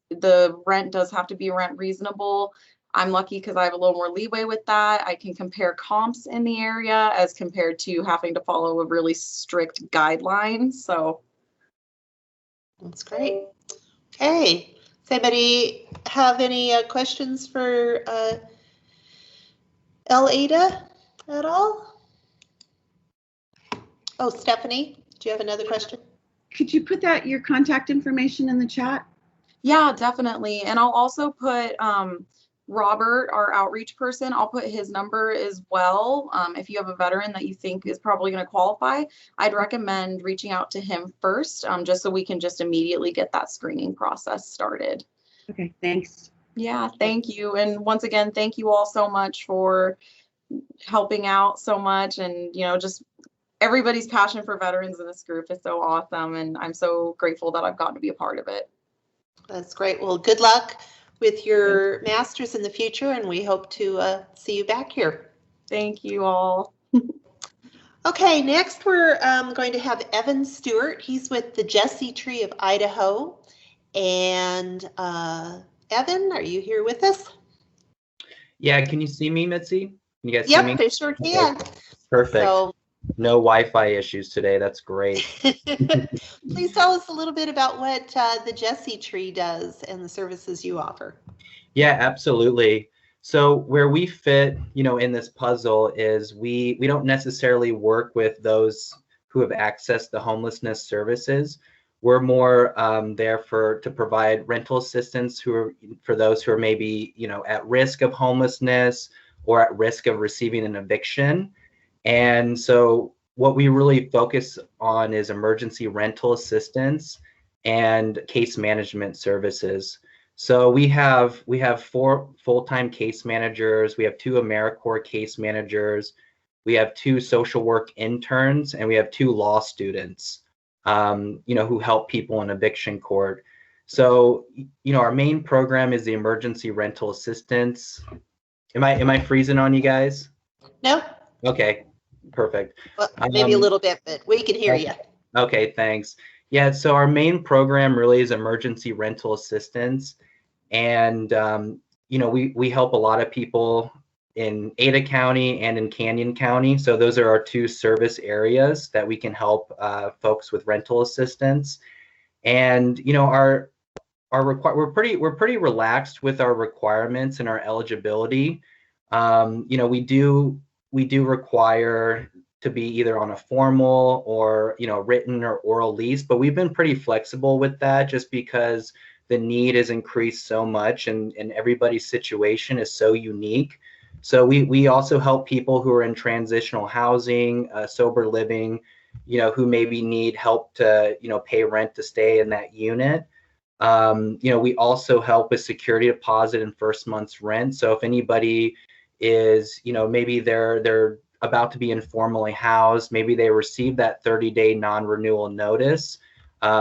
[SPEAKER 8] the rent does have to be rent reasonable. I'm lucky because I have a little more leeway with that. I can compare comps in the area as compared to having to follow a really strict guideline. So
[SPEAKER 1] that's great. Okay. Does anybody have any questions for LADA at all? Oh, Stephanie, do you have another question?
[SPEAKER 5] Could you put your contact information in the chat?
[SPEAKER 8] yeah, definitely. And I'll also put Robert, our outreach person, I'll put his number as well. If you have a veteran that you think is probably going to qualify, I'd recommend reaching out to him first, just so we can just immediately get that screening process started.
[SPEAKER 5] Okay, thanks.
[SPEAKER 8] Yeah, thank you. And once again, thank you all so much for helping out so much. And, you know, just everybody's passion for veterans in this group is so awesome. And I'm so grateful that I've gotten to be a part of it.
[SPEAKER 1] That's great. Well, good luck with your master's in the future, and we hope to see you back here.
[SPEAKER 8] Thank you all.
[SPEAKER 1] Okay, next we're going to have Evan Stewart. He's with the Jesse Tree of Idaho. And Evan, are you here with us?
[SPEAKER 10] Yeah, can you see me, Mitzi? Can you guys see
[SPEAKER 1] Yep,
[SPEAKER 10] me?
[SPEAKER 1] I sure can.
[SPEAKER 10] Okay. Perfect.
[SPEAKER 1] So,
[SPEAKER 10] no Wi-Fi issues today. That's great.
[SPEAKER 1] please tell us a little bit about what the Jesse Tree does and the services you offer.
[SPEAKER 10] Yeah, absolutely. So where we fit, you know, in this puzzle is we don't necessarily work with those who have accessed the homelessness services. We're more there to provide rental assistance for those who are maybe, you know, at risk of homelessness or at risk of receiving an eviction. And so what we really focus on is emergency rental assistance and case management services. So we have 4 full-time case managers, we have 2 AmeriCorps case managers, we have 2 social work interns, and we have 2 law students, you know, who help people in eviction court. So, you know, our main program is the emergency rental assistance. Am I freezing on you guys?
[SPEAKER 1] No?
[SPEAKER 10] Okay, perfect.
[SPEAKER 1] Well, maybe a little bit, but we can hear you.
[SPEAKER 10] Okay, thanks. Yeah, so our main program really is emergency rental assistance. And, you know, we help a lot of people in Ada County and in Canyon County. So those are our 2 service areas that we can help folks with rental assistance. And, you know, we're pretty relaxed with our requirements and our eligibility. You know, we do require to be either on a formal or, written or oral lease, but we've been pretty flexible with that just because the need has increased so much and everybody's situation is so unique. So we also help people who are in transitional housing, sober living, who maybe need help to, pay rent to stay in that unit. We also help with security deposit and first month's rent. So if anybody is, maybe they're about to be informally housed, maybe they received that 30-day non-renewal notice,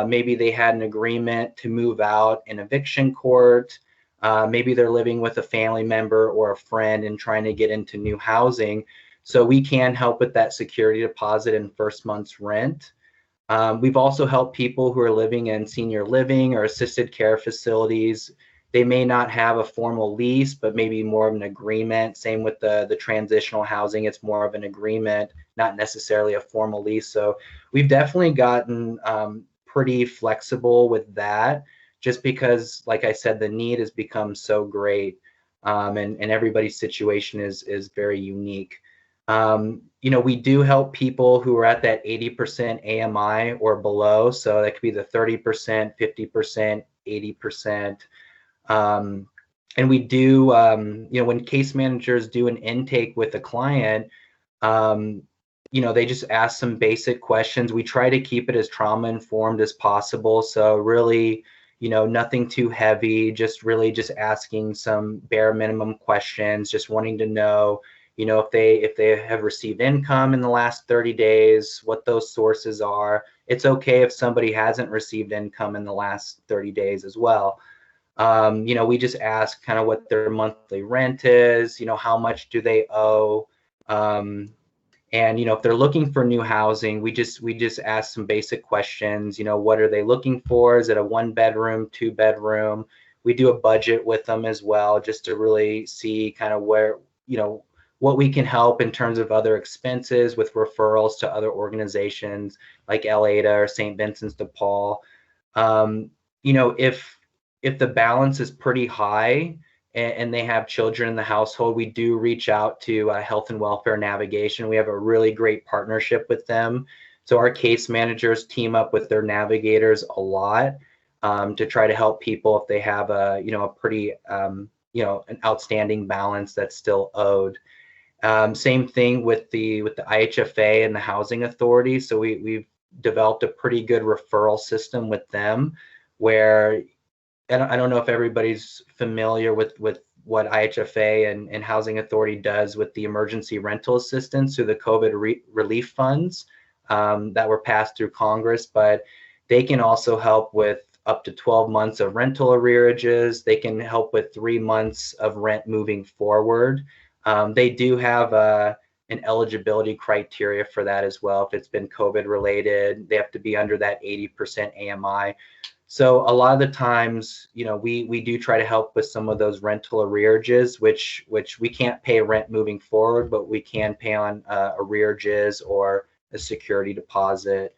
[SPEAKER 10] maybe they had an agreement to move out in eviction court, maybe they're living with a family member or a friend and trying to get into new housing. So we can help with that security deposit and first month's rent. We've also helped people who are living in senior living or assisted care facilities. They may not have a formal lease, but maybe more of an agreement. Same with the transitional housing, it's more of an agreement, not necessarily a formal lease. So we've definitely gotten pretty flexible with that, just because, like I said, the need has become so great, and everybody's situation is very unique. We do help people who are at that 80% AMI or below. So that could be the 30%, 50%, 80%. And we do, when case managers do an intake with a client, they just ask some basic questions. We try to keep it as trauma informed as possible. So really, nothing too heavy, just asking some bare minimum questions, just wanting to know, if they have received income in the last 30 days, what those sources are. It's okay if somebody hasn't received income in the last 30 days as well. We just ask kind of what their monthly rent is, how much do they owe? And, if they're looking for new housing, we just ask some basic questions, what are they looking for? Is it a 1-bedroom, 2-bedroom? We do a budget with them as well, just to really see kind of where, what we can help in terms of other expenses with referrals to other organizations like LADA or St. Vincent's de Paul. If the balance is pretty high and they have children in the household, we do reach out to Health and Welfare Navigation. We have a really great partnership with them. So our case managers team up with their navigators a lot to try to help people if they have a pretty an outstanding balance that's still owed. Same thing with the IHFA and the Housing Authority. So we've developed a pretty good referral system with them, where I don't know if everybody's familiar with what IHFA and Housing Authority does with the emergency rental assistance through the COVID relief funds that were passed through Congress, but they can also help with up to 12 months of rental arrearages. They can help with 3 months of rent moving forward. They do have an eligibility criteria for that as well. If it's been COVID related, they have to be under that 80% AMI. So a lot of the times, we do try to help with some of those rental arrearages, which we can't pay rent moving forward, but we can pay on arrearages or a security deposit.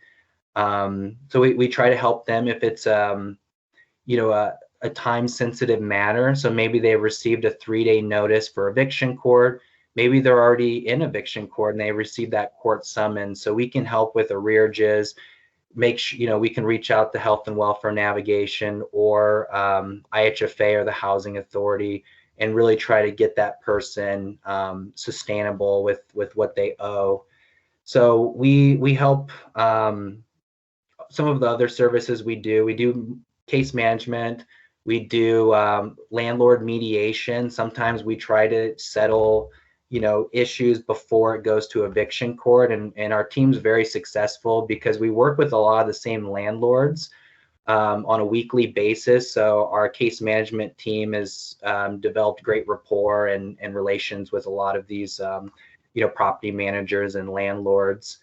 [SPEAKER 10] So we try to help them if it's a time sensitive matter. So maybe they received a 3-day notice for eviction court. Maybe they're already in eviction court and they received that court summons. So we can help with arrearages. Make sure, we can reach out to Health and Welfare Navigation or IHFA or the Housing Authority and really try to get that person sustainable with what they owe. So we help. Some of the other services we do case management, we do landlord mediation. Sometimes we try to settle issues before it goes to eviction court, and our team's very successful because we work with a lot of the same landlords on a weekly basis. So our case management team has developed great rapport and relations with a lot of these property managers and landlords.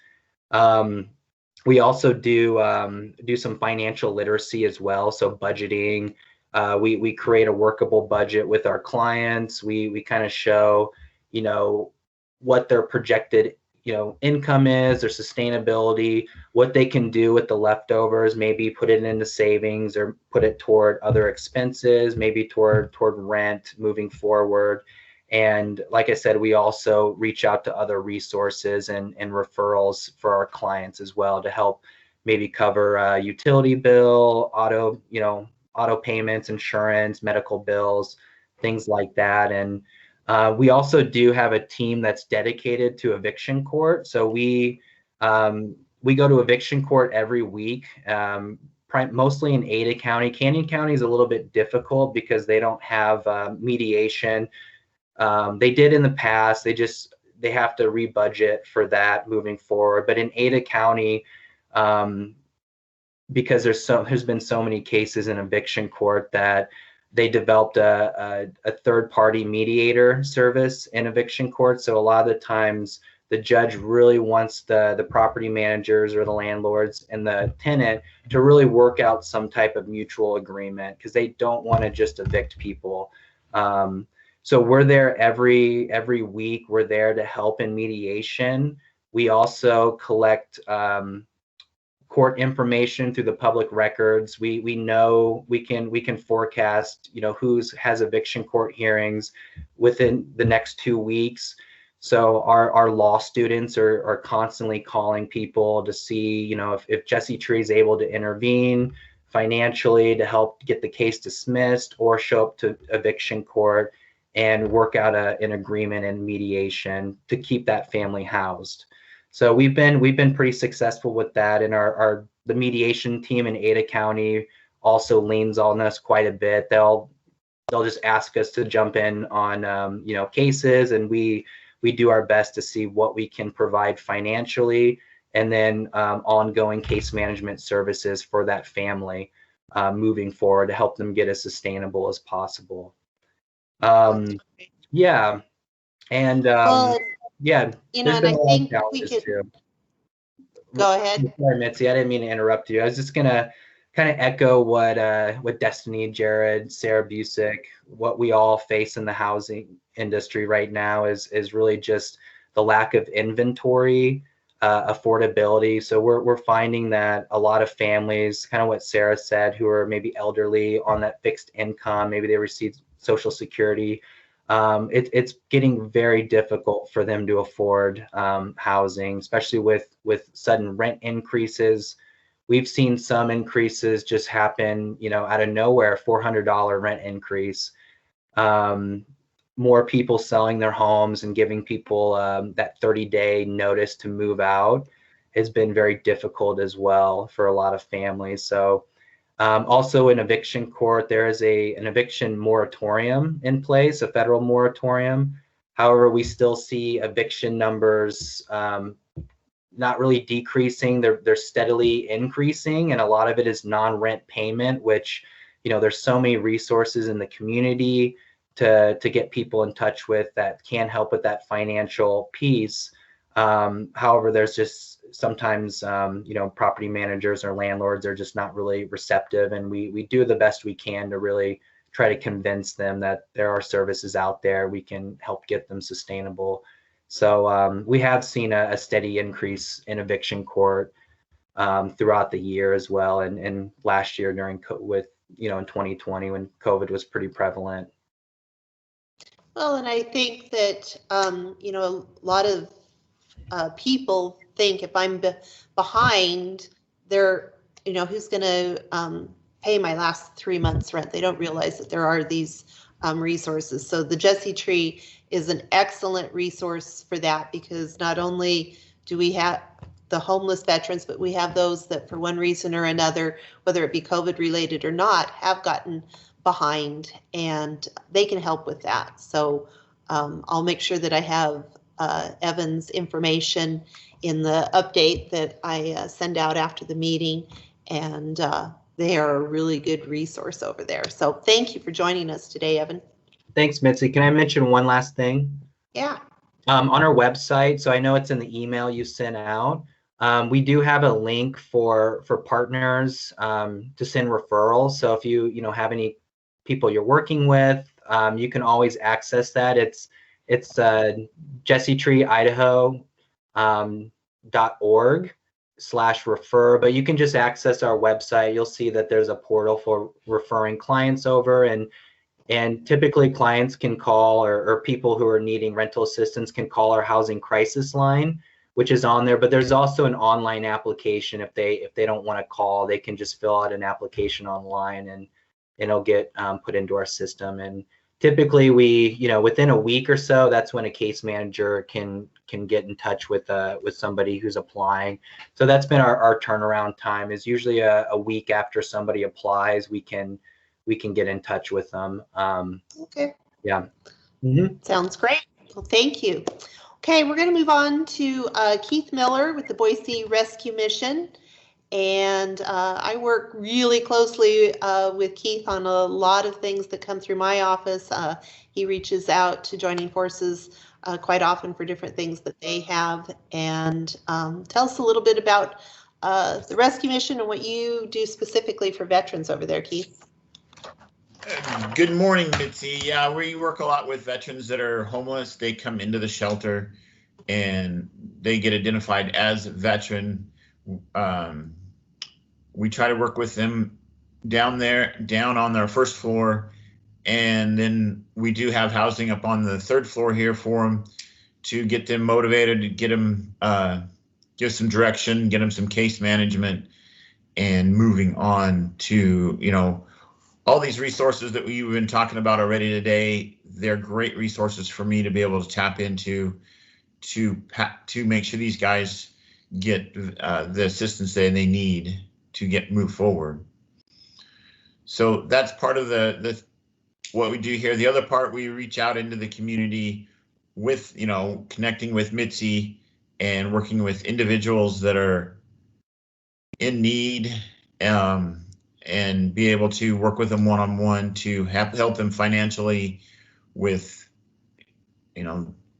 [SPEAKER 10] We also do some financial literacy as well, so budgeting. We create a workable budget with our clients. We kind of show what their projected income is, their sustainability, what they can do with the leftovers, maybe put it into savings or put it toward other expenses, maybe toward rent moving forward. And like I said, we also reach out to other resources and referrals for our clients as well to help maybe cover utility bill, auto payments, insurance, medical bills, things like that. And we also do have a team that's dedicated to eviction court. So we go to eviction court every week, mostly in Ada County. Canyon County is a little bit difficult because they don't have mediation. They did in the past. They have to rebudget for that moving forward. But in Ada County, because there's been so many cases in eviction court that they developed a third-party mediator service in eviction court. So a lot of the times the judge really wants the property managers or the landlords and the tenant to really work out some type of mutual agreement because they don't want to just evict people. So we're there every week. We're there to help in mediation. We also collect court information through the public records. We know we can forecast, who has eviction court hearings within the next 2 weeks. So our law students are constantly calling people to see, if Jesse Tree is able to intervene financially to help get the case dismissed or show up to eviction court and work out an agreement and mediation to keep that family housed. So we've been pretty successful with that, and the mediation team in Ada County also leans on us quite a bit. They'll just ask us to jump in on cases, and we do our best to see what we can provide financially, and then ongoing case management services for that family moving forward to help them get as sustainable as possible. Yeah, and yeah,
[SPEAKER 1] and I think we could
[SPEAKER 10] too.
[SPEAKER 1] Go ahead.
[SPEAKER 10] Sorry, Mitzi, I didn't mean to interrupt you. I was just gonna kind of echo what Destiny, Jared, Sarah Busick, what we all face in the housing industry right now is really just the lack of inventory, affordability. So we're finding that a lot of families, kind of what Sarah said, who are maybe elderly on that fixed income, maybe they receive Social Security. It's getting very difficult for them to afford housing, especially with sudden rent increases. We've seen some increases just happen, out of nowhere, $400 rent increase. More people selling their homes and giving people that 30-day notice to move out has been very difficult as well for a lot of families. So also in eviction court, there is an eviction moratorium in place, a federal moratorium. However, we still see eviction numbers not really decreasing. They're steadily increasing, and a lot of it is non-rent payment, which, there's so many resources in the community to get people in touch with that can help with that financial piece. However, there's just sometimes, property managers or landlords are just not really receptive, and we do the best we can to really try to convince them that there are services out there we can help get them sustainable. So we have seen a steady increase in eviction court throughout the year as well, and last year in 2020 when COVID was pretty prevalent.
[SPEAKER 1] Well, and I think that a lot of people think if I'm behind, they're, who's going to pay my last 3 months rent? They don't realize that there are these resources. So the Jesse Tree is an excellent resource for that, because not only do we have the homeless veterans, but we have those that for one reason or another, whether it be COVID related or not, have gotten behind, and they can help with that. So I'll make sure that I have Evan's information in the update that I send out after the meeting, and they are a really good resource over there. So thank you for joining us today, Evan.
[SPEAKER 10] Thanks, Mitzi. Can I mention one last thing?
[SPEAKER 1] Yeah.
[SPEAKER 10] On our website, so I know it's in the email you sent out, we do have a link for partners to send referrals. So if you have any people you're working with, you can always access that. It's Jesse Tree Idaho .org/refer, but you can just access our website. You'll see that there's a portal for referring clients over, and And typically clients can call, or people who are needing rental assistance can call our housing crisis line, which is on there. But there's also an online application. If they don't want to call, they can just fill out an application online, and it'll get put into our system. And typically we, within a week or so, that's when a case manager can get in touch with somebody who's applying. So that's been our turnaround time, is usually a week after somebody applies, we can get in touch with them.
[SPEAKER 1] Okay.
[SPEAKER 10] Yeah. Mm-hmm.
[SPEAKER 1] Sounds great. Well, thank you. Okay, we're going to move on to Keith Miller with the Boise Rescue Mission. And I work really closely with Keith on a lot of things that come through my office. He reaches out to Joining Forces quite often for different things that they have. And tell us a little bit about the rescue mission and what you do specifically for veterans over there, Keith.
[SPEAKER 11] Good morning, Mitzi. Yeah, we work a lot with veterans that are homeless. They come into the shelter and they get identified as a veteran. We try to work with them down on their first floor, and then we do have housing up on the third floor here for them to get them motivated, to get them, give some direction, get them some case management, and moving on to, all these resources that we've been talking about already today. They're great resources for me to be able to tap into to make sure these guys get the assistance that they need to move forward. So that's part of the what we do here. The other part, we reach out into the community with, connecting with Mitzi and working with individuals that are in need, and be able to work with them one-on-one to help them financially with,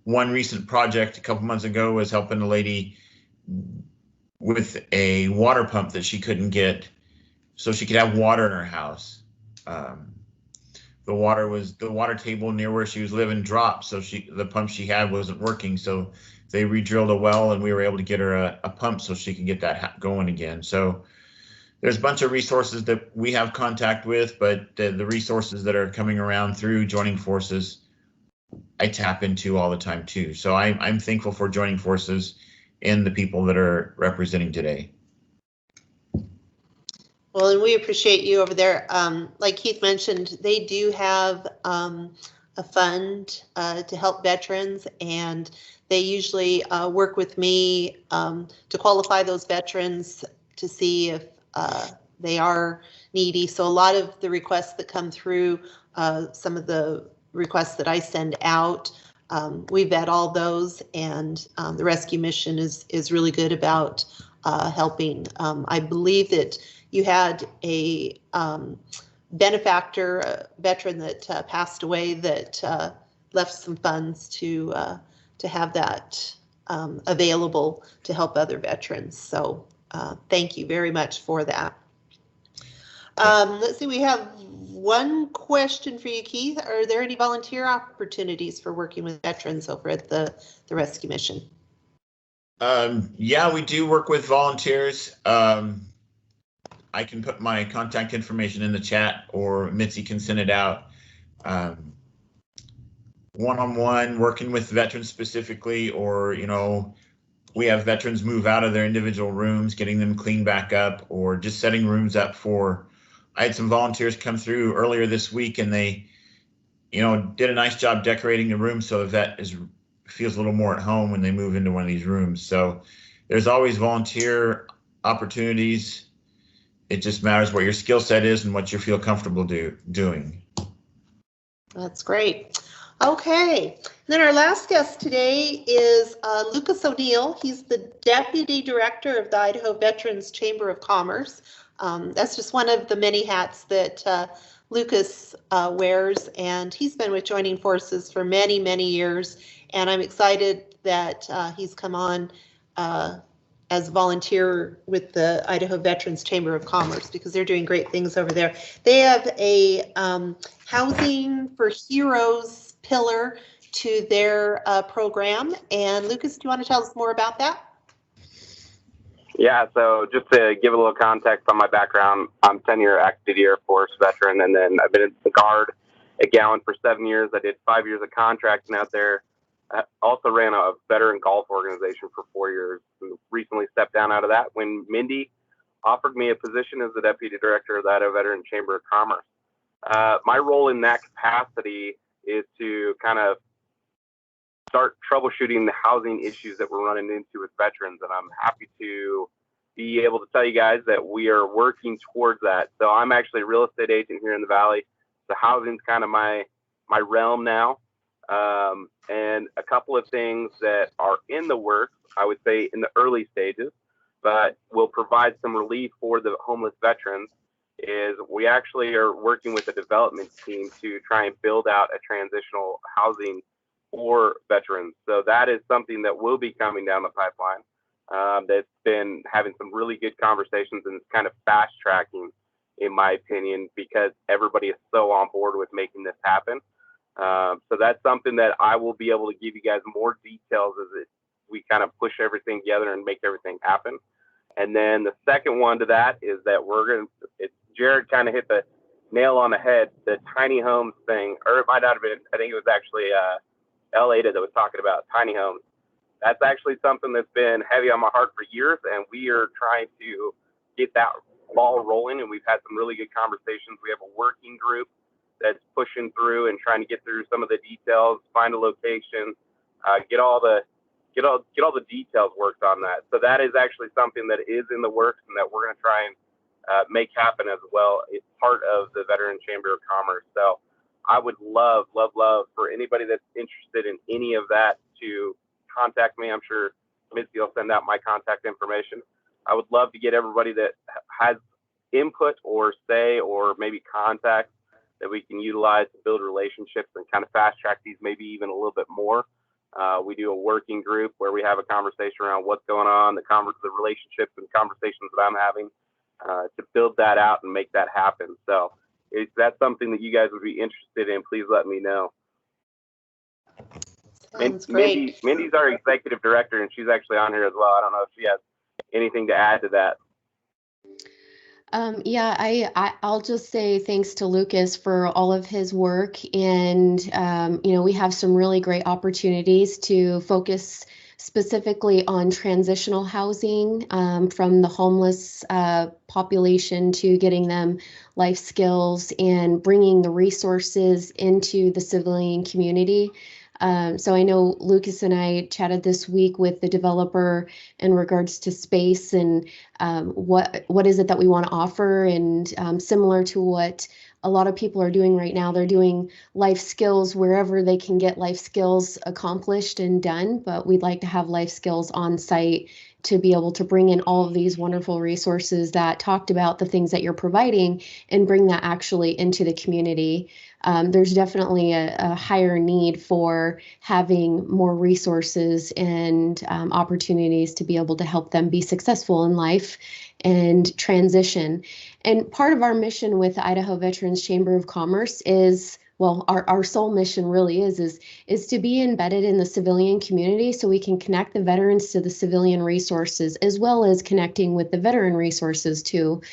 [SPEAKER 11] one recent project a couple months ago was helping a lady with a water pump that she couldn't get so she could have water in her house. The water table near where she was living dropped, so the pump she had wasn't working. So they re-drilled a well, and we were able to get her a pump so she can get that going again. So there's a bunch of resources that we have contact with, but the resources that are coming around through Joining Forces, I tap into all the time too. So I'm thankful for Joining Forces and the people that are representing today.
[SPEAKER 1] Well, and we appreciate you over there. Like Keith mentioned, they do have a fund to help veterans, and they usually work with me to qualify those veterans to see if they are needy. So a lot of the requests that come through, some of the requests that I send out, we vet all those, and the rescue mission is really good about helping. I believe that you had a benefactor, a veteran that passed away, that left some funds to have that available to help other veterans. So thank you very much for that. Let's see, we have one question for you, Keith. Are there any volunteer opportunities for working with veterans over at the rescue mission?
[SPEAKER 11] Yeah, we do work with volunteers. I can put my contact information in the chat, or Mitzi can send it out. One-on-one, working with veterans specifically, or, we have veterans move out of their individual rooms, getting them cleaned back up, or just setting rooms up for. I had some volunteers come through earlier this week, and they, did a nice job decorating the room so the vet feels a little more at home when they move into one of these rooms. So there's always volunteer opportunities. It just matters what your skill set is and what you feel comfortable doing.
[SPEAKER 1] That's great. Okay, then our last guest today is Lucas O'Neill. He's the Deputy Director of the Idaho Veterans Chamber of Commerce. That's just one of the many hats that Lucas wears, and he's been with Joining Forces for many, many years, and I'm excited that he's come on as a volunteer with the Idaho Veterans Chamber of Commerce, because they're doing great things over there. They have a Housing for Heroes pillar to their program. And Lucas, do you want to tell us more about that?
[SPEAKER 12] Yeah, so just to give a little context on my background, I'm 10-year active duty Air Force veteran, and then I've been in the Guard at Gowan for 7 years. I did 5 years of contracting out there. I also ran a veteran golf organization for 4 years. And recently stepped down out of that when Mindy offered me a position as the deputy director of the Idaho Veteran Chamber of Commerce. My role in that capacity is to kind of start troubleshooting the housing issues that we're running into with veterans. And I'm happy to be able to tell you guys that we are working towards that. So I'm actually a real estate agent here in the Valley. The housing's kind of my realm now. And a couple of things that are in the works, I would say in the early stages, but will provide some relief for the homeless veterans, is we actually are working with a development team to try and build out a transitional housing for veterans. So that is something that will be coming down the pipeline. That's been having some really good conversations, and it's kind of fast tracking, in my opinion, because everybody is so on board with making this happen. So that's something that I will be able to give you guys more details as we kind of push everything together and make everything happen. And then the second one to that is that Jared kind of hit the nail on the head, the tiny homes thing, or it might not have been, I think it was actually L.A. that was talking about tiny homes. That's actually something that's been heavy on my heart for years, and we are trying to get that ball rolling, and we've had some really good conversations. We have a working group that's pushing through and trying to get through some of the details, find a location, get all the details worked on that. So that is actually something that is in the works and that we're going to try and make happen as well. It's part of the Veteran Chamber of Commerce. So I would love for anybody that's interested in any of that to contact me. I'm sure Mitzi will send out my contact information. I would love to get everybody that has input or say or maybe contacts that we can utilize to build relationships and kind of fast track these maybe even a little bit more. We do a working group where we have a conversation around what's going on, the relationships and conversations that I'm having to build that out and make that happen. So if that's something that you guys would be interested in, please let me know.
[SPEAKER 1] Sounds great.
[SPEAKER 12] Mindy's our executive director, and she's actually on here as well. I don't know if she has anything to add to that.
[SPEAKER 13] I'll just say thanks to Lucas for all of his work. And, we have some really great opportunities to focus specifically on transitional housing from the homeless population to getting them life skills and bringing the resources into the civilian community. So I know Lucas and I chatted this week with the developer in regards to space and what is it that we want to offer, and similar to what a lot of people are doing right now, they're doing life skills wherever they can get life skills accomplished and done, but we'd like to have life skills on site to be able to bring in all of these wonderful resources that talked about the things that you're providing and bring that actually into the community. There's definitely a higher need for having more resources and opportunities to be able to help them be successful in life and transition. And part of our mission with the Idaho Veterans Chamber of Commerce is, well, our sole mission really is to be embedded in the civilian community so we can connect the veterans to the civilian resources, as well as connecting with the veteran resources too,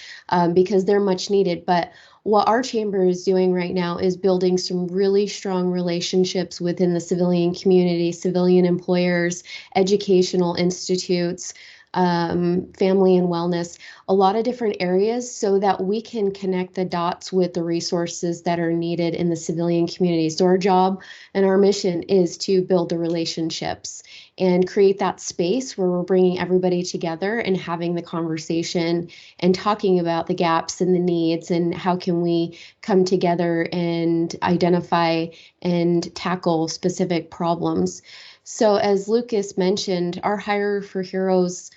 [SPEAKER 13] because they're much needed. But what our chamber is doing right now is building some really strong relationships within the civilian community, civilian employers, educational institutes, family and wellness, a lot of different areas so that we can connect the dots with the resources that are needed in the civilian community. So our job and our mission is to build the relationships and create that space where we're bringing everybody together and having the conversation and talking about the gaps and the needs and how can we come together and identify and tackle specific problems. So as Lucas mentioned, our Housing for Heroes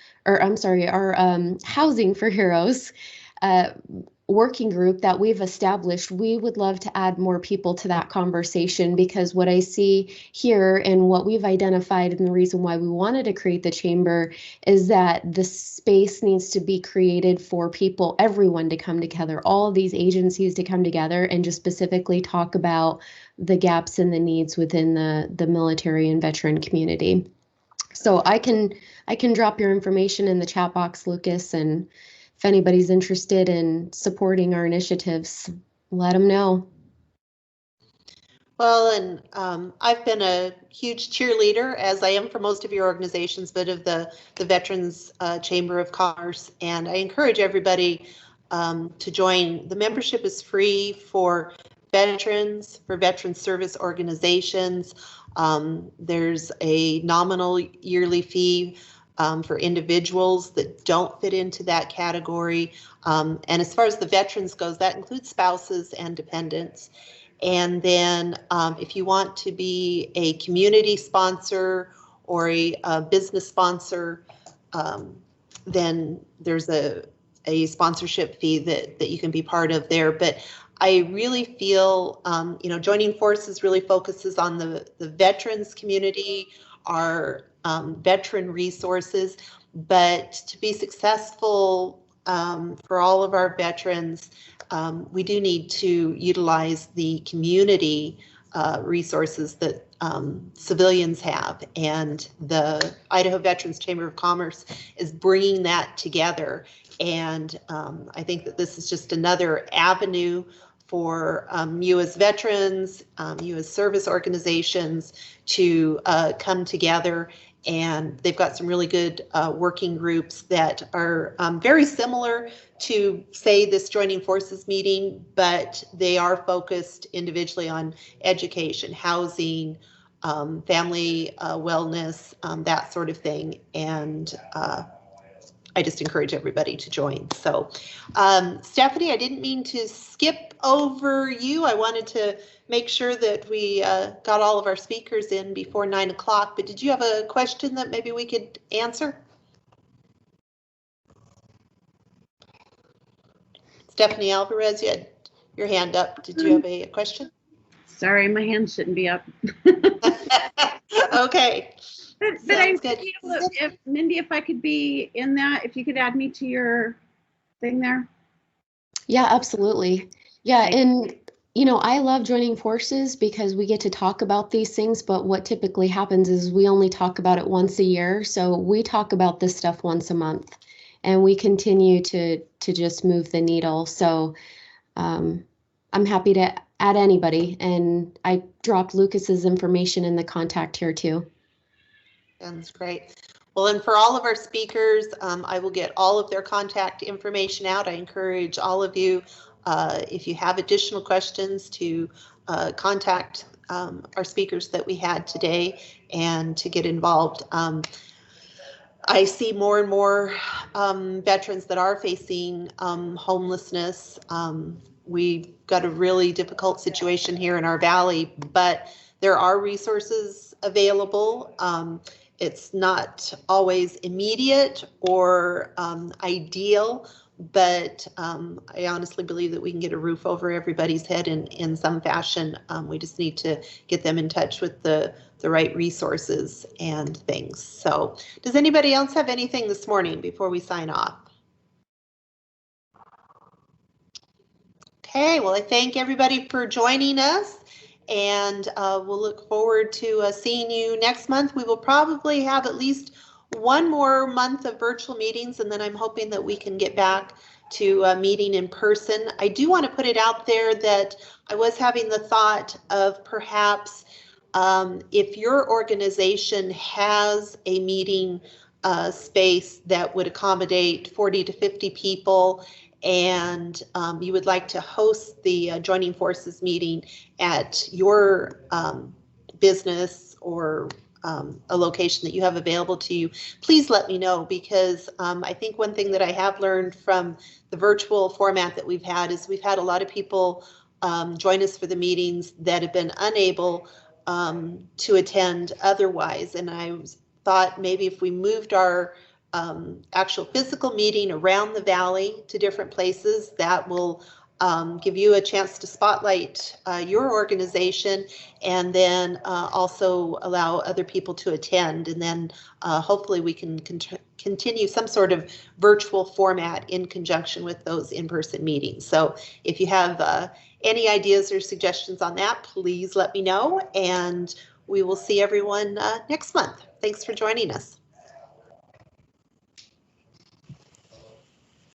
[SPEAKER 13] working group that we've established, we would love to add more people to that conversation, because what I see here and what we've identified and the reason why we wanted to create the chamber is that the space needs to be created for people, everyone to come together, all of these agencies to come together and just specifically talk about the gaps and the needs within the military and veteran community. So I can drop your information in the chat box, Lucas, and if anybody's interested in supporting our initiatives, let them know.
[SPEAKER 1] Well, and I've been a huge cheerleader, as I am for most of your organizations, but of the Veterans Chamber of Commerce, and I encourage everybody to join. The membership is free for veterans, for veteran service organizations. There's a nominal yearly fee for individuals that don't fit into that category. And as far as the veterans goes, that includes spouses and dependents. And then if you want to be a community sponsor or a business sponsor, then there's a sponsorship fee that you can be part of there. But I really feel, joining forces really focuses on the veterans community, our veteran resources. But to be successful for all of our veterans, we do need to utilize the community resources that civilians have, and the Idaho Veterans Chamber of Commerce is bringing that together. And I think that this is just another avenue for you as veterans, you as service organizations to come together. And they've got some really good working groups that are very similar to, say, this joining forces meeting, but they are focused individually on education, housing, family wellness, that sort of thing. And I just encourage everybody to join. So Stephanie, I didn't mean to skip over you. I wanted to make sure that we got all of our speakers in before 9 o'clock, but did you have a question that maybe we could answer? Stephanie Alvarez, you had your hand up. Did you have a question?
[SPEAKER 5] Sorry, my hand shouldn't be up.
[SPEAKER 1] Okay.
[SPEAKER 5] But I feel if Mindy, if I could be in that, if you could add me to your thing there.
[SPEAKER 13] Yeah, absolutely. Yeah, and I love joining forces because we get to talk about these things, but what typically happens is we only talk about it once a year. So we talk about this stuff once a month, and we continue to just move the needle. So I'm happy to add anybody, and I dropped Lucas's information in the contact here too.
[SPEAKER 1] Sounds great. Well, and for all of our speakers, I will get all of their contact information out. I encourage all of you, if you have additional questions, to contact our speakers that we had today and to get involved. I see more and more veterans that are facing homelessness. We've got a really difficult situation here in our valley, but there are resources available. It's not always immediate or ideal, but I honestly believe that we can get a roof over everybody's head in some fashion. We just need to get them in touch with the right resources and things. So does anybody else have anything this morning before we sign off? Okay, well, I thank everybody for joining us, and we'll look forward to seeing you next month. We will probably have at least one more month of virtual meetings, and then I'm hoping that we can get back to meeting in person. I do want to put it out there that I was having the thought of perhaps if your organization has a meeting space that would accommodate 40 to 50 people, and you would like to host the joining forces meeting at your business or a location that you have available to you, please let me know, because I think one thing that I have learned from the virtual format that we've had is we've had a lot of people join us for the meetings that have been unable to attend otherwise. And I thought maybe if we moved our actual physical meeting around the valley to different places, that will give you a chance to spotlight your organization, and then also allow other people to attend. And then hopefully we can continue some sort of virtual format in conjunction with those in-person meetings. So if you have any ideas or suggestions on that, please let me know, and we will see everyone next month. Thanks for joining us.